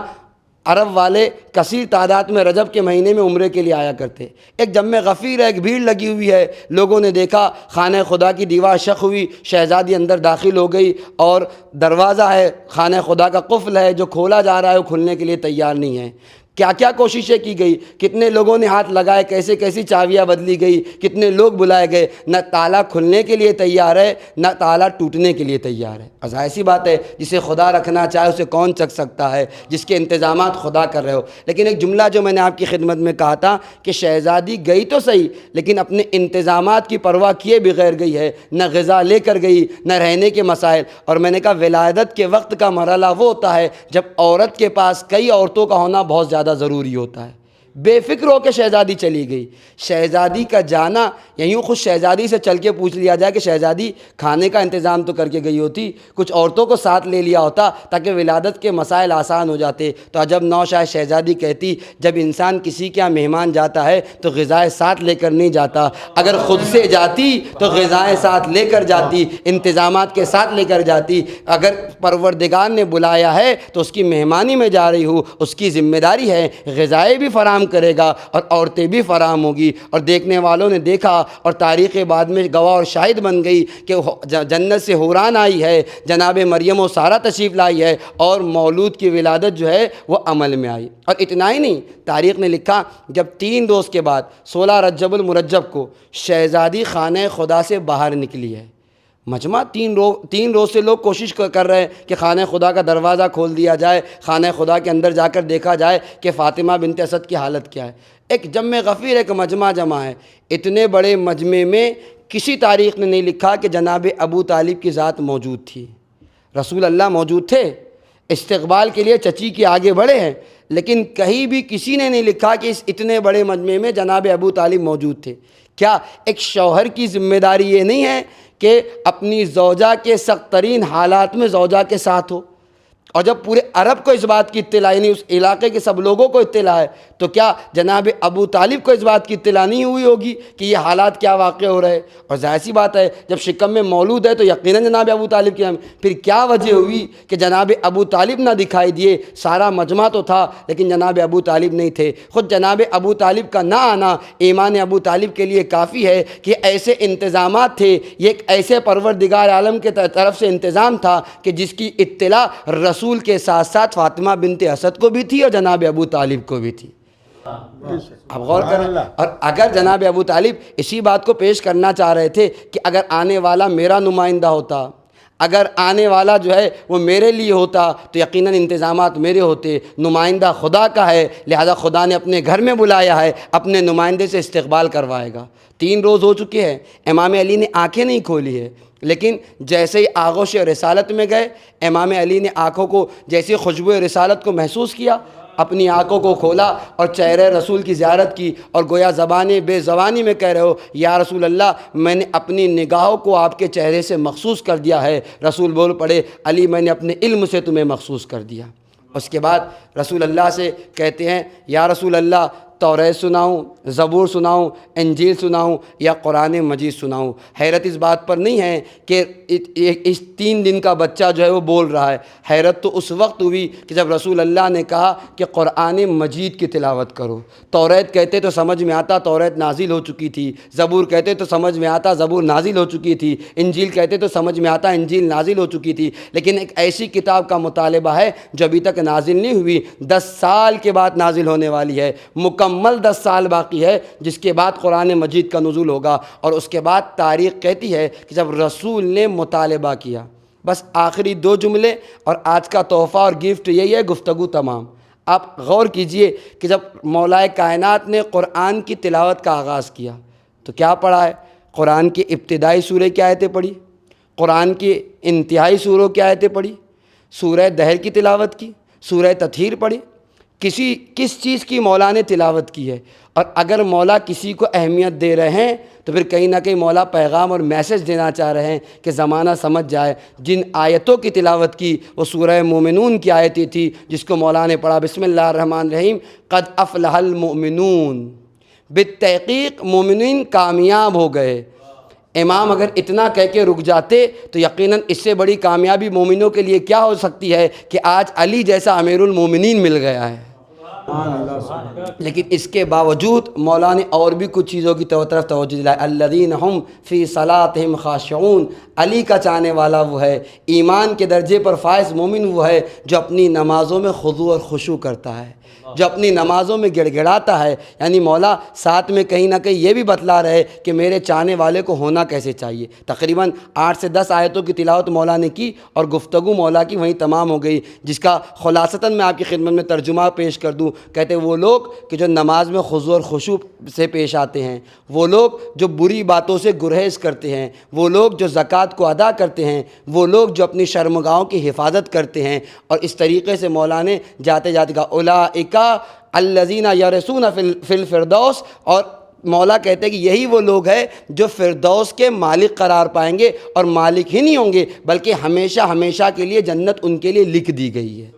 G: عرب والے کثیر تعداد میں رجب کے مہینے میں عمرے کے لیے آیا کرتے. ایک جمع غفیر ہے, ایک بھیڑ لگی ہوئی ہے. لوگوں نے دیکھا خانہ خدا کی دیوار شق ہوئی, شہزادی اندر داخل ہو گئی اور دروازہ ہے خانہ خدا کا قفل ہے جو کھولا جا رہا ہے, وہ کھلنے کے لیے تیار نہیں ہے. کیا کیا کوششیں کی گئی, کتنے لوگوں نے ہاتھ لگائے, کیسے کیسی چابیاں بدلی گئی, کتنے لوگ بلائے گئے. نہ تالا کھلنے کے لیے تیار ہے, نہ تالا ٹوٹنے کے لیے تیار ہے. ظاہر سی بات ہے جسے خدا رکھنا چاہے اسے کون چک سکتا ہے, جس کے انتظامات خدا کر رہے ہو. لیکن ایک جملہ جو میں نے آپ کی خدمت میں کہا تھا کہ شہزادی گئی تو صحیح لیکن اپنے انتظامات کی پرواہ کیے بغیر گئی ہے. نہ غذا لے کر گئی, نہ رہنے کے مسائل. اور میں نے کہا ولادت کے وقت کا مرحلہ وہ ہوتا ہے جب عورت کے پاس کئی عورتوں کا ہونا بہت زیادہ ضروری ہوتا ہے. بے فکر ہو کے شہزادی چلی گئی. شہزادی کا جانا یا یوں خود شہزادی سے چل کے پوچھ لیا جائے کہ شہزادی کھانے کا انتظام تو کر کے گئی ہوتی, کچھ عورتوں کو ساتھ لے لیا ہوتا تاکہ ولادت کے مسائل آسان ہو جاتے. تو عجب نو شاید شہزادی کہتی جب انسان کسی کے یہاں مہمان جاتا ہے تو غذائیں ساتھ لے کر نہیں جاتا, اگر خود سے جاتی تو غذائیں ساتھ لے کر جاتی, انتظامات کے ساتھ لے کر جاتی. اگر پروردگار نے بلایا ہے تو اس کی مہمانی میں جا رہی ہوں, اس کی ذمہ داری ہے غذائیں بھی فراہم کرے گا اور عورتیں بھی فراہم ہوگی. اور دیکھنے والوں نے دیکھا اور تاریخ بعد میں گواہ اور شاہد بن گئی کہ جنت سے حوران آئی ہے, جناب مریم و سارہ تشریف لائی ہے اور مولود کی ولادت جو ہے وہ عمل میں آئی. اور اتنا ہی نہیں, تاریخ نے لکھا جب 3 روز کے بعد 16 رجب المرجب کو شہزادی خانہ خدا سے باہر نکلی ہے. مجمع 3 روز سے لوگ کوشش کر رہے ہیں کہ خانہ خدا کا دروازہ کھول دیا جائے, خانہ خدا کے اندر جا کر دیکھا جائے کہ فاطمہ بنت اسد کی حالت کیا ہے. ایک جمع غفیر, ایک مجمع جمع ہے. اتنے بڑے مجمع میں کسی تاریخ نے نہیں لکھا کہ جناب ابو طالب کی ذات موجود تھی. رسول اللہ موجود تھے, استقبال کے لیے چچی کے آگے بڑھے ہیں, لیکن کہیں بھی کسی نے نہیں لکھا کہ اس اتنے بڑے مجمع میں جناب ابو طالب موجود تھے. کیا ایک شوہر کی ذمہ داری یہ نہیں ہے کہ اپنی زوجہ کے سخت ترین حالات میں زوجہ کے ساتھ ہو؟ اور جب پورے عرب کو اس بات کی اطلاع, یعنی اس علاقے کے سب لوگوں کو اطلاع ہے, تو کیا جناب ابو طالب کو اس بات کی اطلاع نہیں ہوئی ہوگی کہ یہ حالات کیا واقع ہو رہے؟ اور ظاہر سی بات ہے جب شکم میں مولود ہے تو یقیناً جناب ابو طالب کی. پھر کیا وجہ ہوئی کہ جناب ابو طالب نہ دکھائی دیے؟ سارا مجمع تو تھا لیکن جناب ابو طالب نہیں تھے. خود جناب ابو طالب کا نہ آنا ایمان ابو طالب کے لیے کافی ہے کہ ایسے انتظامات تھے, یہ ایک ایسے پروردگار عالم کے طرف سے انتظام تھا کہ جس کی اطلاع رسول کے ساتھ ساتھ فاطمہ بنت اسد کو بھی تھی اور جناب ابو طالب کو بھی تھی. اب غور کریں. اور اگر جناب ابو طالب اسی بات کو پیش کرنا چاہ رہے تھے کہ اگر آنے والا میرا نمائندہ ہوتا, اگر آنے والا جو ہے وہ میرے لیے ہوتا تو یقیناً انتظامات میرے ہوتے. نمائندہ خدا کا ہے, لہذا خدا نے اپنے گھر میں بلایا ہے, اپنے نمائندے سے استقبال کروائے گا. 3 روز ہو چکے ہیں, امام علی نے آنکھیں نہیں کھولی ہے, لیکن جیسے ہی آغوش رسالت میں گئے, امام علی نے آنکھوں کو جیسے خوشبو رسالت کو محسوس کیا, اپنی آنکھوں کو کھولا اور چہرے رسول کی زیارت کی اور گویا بے زبانی میں کہہ رہے ہو یا رسول اللہ میں نے اپنی نگاہوں کو آپ کے چہرے سے مخصوص کر دیا ہے. رسول بول پڑے علی میں نے اپنے علم سے تمہیں مخصوص کر دیا. اس کے بعد رسول اللہ سے کہتے ہیں یا رسول اللہ توریت سناؤں, زبور سناؤں, انجیل سناؤں یا قرآن مجید سناؤں؟ حیرت اس بات پر نہیں ہے کہ اس 3 دن کا بچہ جو ہے وہ بول رہا ہے. حیرت تو اس وقت ہوئی کہ جب رسول اللہ نے کہا کہ قرآن مجید کی تلاوت کرو. توریت کہتے تو سمجھ میں آتا توریت نازل ہو چکی تھی, زبور کہتے تو سمجھ میں آتا زبور نازل ہو چکی تھی, انجیل کہتے تو سمجھ میں آتا انجیل نازل ہو چکی تھی. لیکن ایک ایسی کتاب کا مطالبہ ہے جو ابھی تک نازل نہیں ہوئی, 10 سال کے بعد نازل ہونے والی ہے. مکمل 10 سال باقی ہے جس کے بعد قرآن مجید کا نزول ہوگا. اور اس کے بعد تاریخ کہتی ہے کہ جب رسول نے مطالبہ کیا, بس آخری 2 جملے اور آج کا تحفہ اور گفٹ یہی ہے, گفتگو تمام. آپ غور کیجئے کہ جب مولا کائنات نے قرآن کی تلاوت کا آغاز کیا تو کیا پڑھا ہے؟ قرآن کی ابتدائی سورہ کی آیتیں پڑھی, قرآن کی انتہائی سوروں کی آیتیں پڑھی, سورہ دہر کی تلاوت کی, سورہ تطہیر پڑھی. کس چیز کی مولا نے تلاوت کی ہے؟ اور اگر مولا کسی کو اہمیت دے رہے ہیں تو پھر کہیں نہ کہیں مولا پیغام اور میسج دینا چاہ رہے ہیں کہ زمانہ سمجھ جائے. جن آیتوں کی تلاوت کی وہ سورہ مومنون کی آیتیں تھی جس کو مولا نے پڑھا بسم اللہ الرحمن الرحیم قد افلح المؤمنون. بالتحقیق مومنین کامیاب ہو گئے. امام اگر اتنا کہہ کے رک جاتے تو یقیناً اس سے بڑی کامیابی مومنوں کے لیے کیا ہو سکتی ہے کہ آج علی جیسا امیر المومنین مل گیا ہے. لیکن اس کے باوجود مولا نے اور بھی کچھ چیزوں کی طرف توجہ دلائی. الذین ہم فی صلاتہم خاشعون. علی کا چاہنے والا وہ ہے، ایمان کے درجے پر فائز مومن وہ ہے جو اپنی نمازوں میں خضوع اور خشوع کرتا ہے، جو اپنی نمازوں میں گڑ گڑاتا ہے. یعنی مولا ساتھ میں کہیں نہ کہیں یہ بھی بتلا رہے کہ میرے چاہنے والے کو ہونا کیسے چاہیے. تقریباً 8 سے 10 آیتوں کی تلاوت مولا نے کی اور گفتگو مولا کی وہیں تمام ہو گئی، جس کا خلاصتاً میں آپ کی خدمت میں ترجمہ پیش کر دوں. کہتے وہ لوگ کہ جو نماز میں خضوع اور خشوع سے پیش آتے ہیں، وہ لوگ جو بری باتوں سے گریز کرتے ہیں، وہ لوگ جو زکوٰۃ کو ادا کرتے ہیں، وہ لوگ جو اپنی شرمگاہوں کی حفاظت کرتے ہیں. اور اس طریقے سے مولا نے جاتے جاتے کہا اولئک الذین یرثون فی الفردوس. اور مولا کہتے ہیں کہ یہی وہ لوگ ہیں جو فردوس کے مالک قرار پائیں گے، اور مالک ہی نہیں ہوں گے بلکہ ہمیشہ ہمیشہ کے لیے جنت ان کے لیے لکھ دی گئی ہے.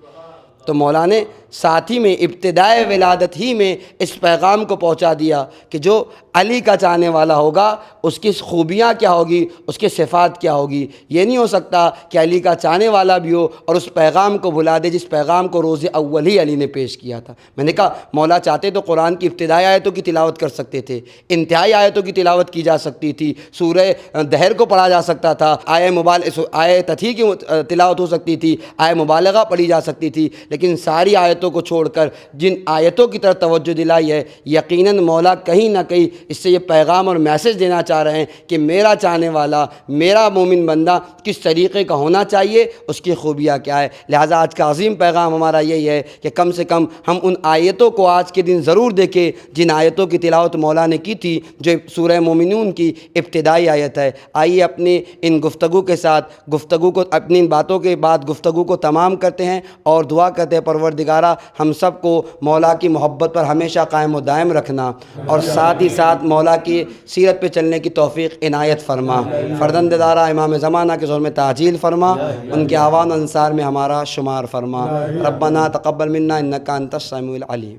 G: تو مولا نے ساتھ ہی میں ابتدائے ولادت ہی میں اس پیغام کو پہنچا دیا کہ جو علی کا چاہنے والا ہوگا اس کی خوبیاں کیا ہوگی، اس کی صفات کیا ہوگی. یہ نہیں ہو سکتا کہ علی کا چاہنے والا بھی ہو اور اس پیغام کو بھلا دے جس پیغام کو روز اول ہی علی نے پیش کیا تھا. میں نے کہا مولا چاہتے تو قرآن کی ابتدائی آیتوں کی تلاوت کر سکتے تھے، انتہائی آیتوں کی تلاوت کی جا سکتی تھی، سورہ دہر کو پڑھا جا سکتا تھا، آیہ تتھی کی تلاوت ہو سکتی تھی، آیہ مبالغہ پڑھی جا سکتی تھی. لیکن ساری آیتوں کو چھوڑ کر جن آیتوں کی طرف توجہ دلائی ہے، یقیناً مولا کہیں نہ کہیں اس سے یہ پیغام اور میسج دینا چاہ رہے ہیں کہ میرا چاہنے والا، میرا مومن بندہ کس طریقے کا ہونا چاہیے، اس کی خوبیاں کیا ہے. لہٰذا آج کا عظیم پیغام ہمارا یہی ہے کہ کم سے کم ہم ان آیتوں کو آج کے دن ضرور دیکھیں جن آیتوں کی تلاوت مولا نے کی تھی، جو سورہ مومنون کی ابتدائی آیت ہے. آئیے اپنی ان گفتگو کے ساتھ اپنی ان باتوں کے بعد گفتگو کو تمام کرتے ہیں اور دعا کرتے ہیں پروردگارہ ہم سب کو مولا کی محبت پر ہمیشہ قائم و دائم رکھنا، اور ساتھ ہی ساتھ مولا کی سیرت پہ چلنے کی توفیق عنایت فرما. فرزند دارا امام زمانہ کے ظہور میں تعجیل فرما، ان کے اعوان انصار میں ہمارا شمار فرما. ربنا تقبل منا انک انت السمیع العلیم.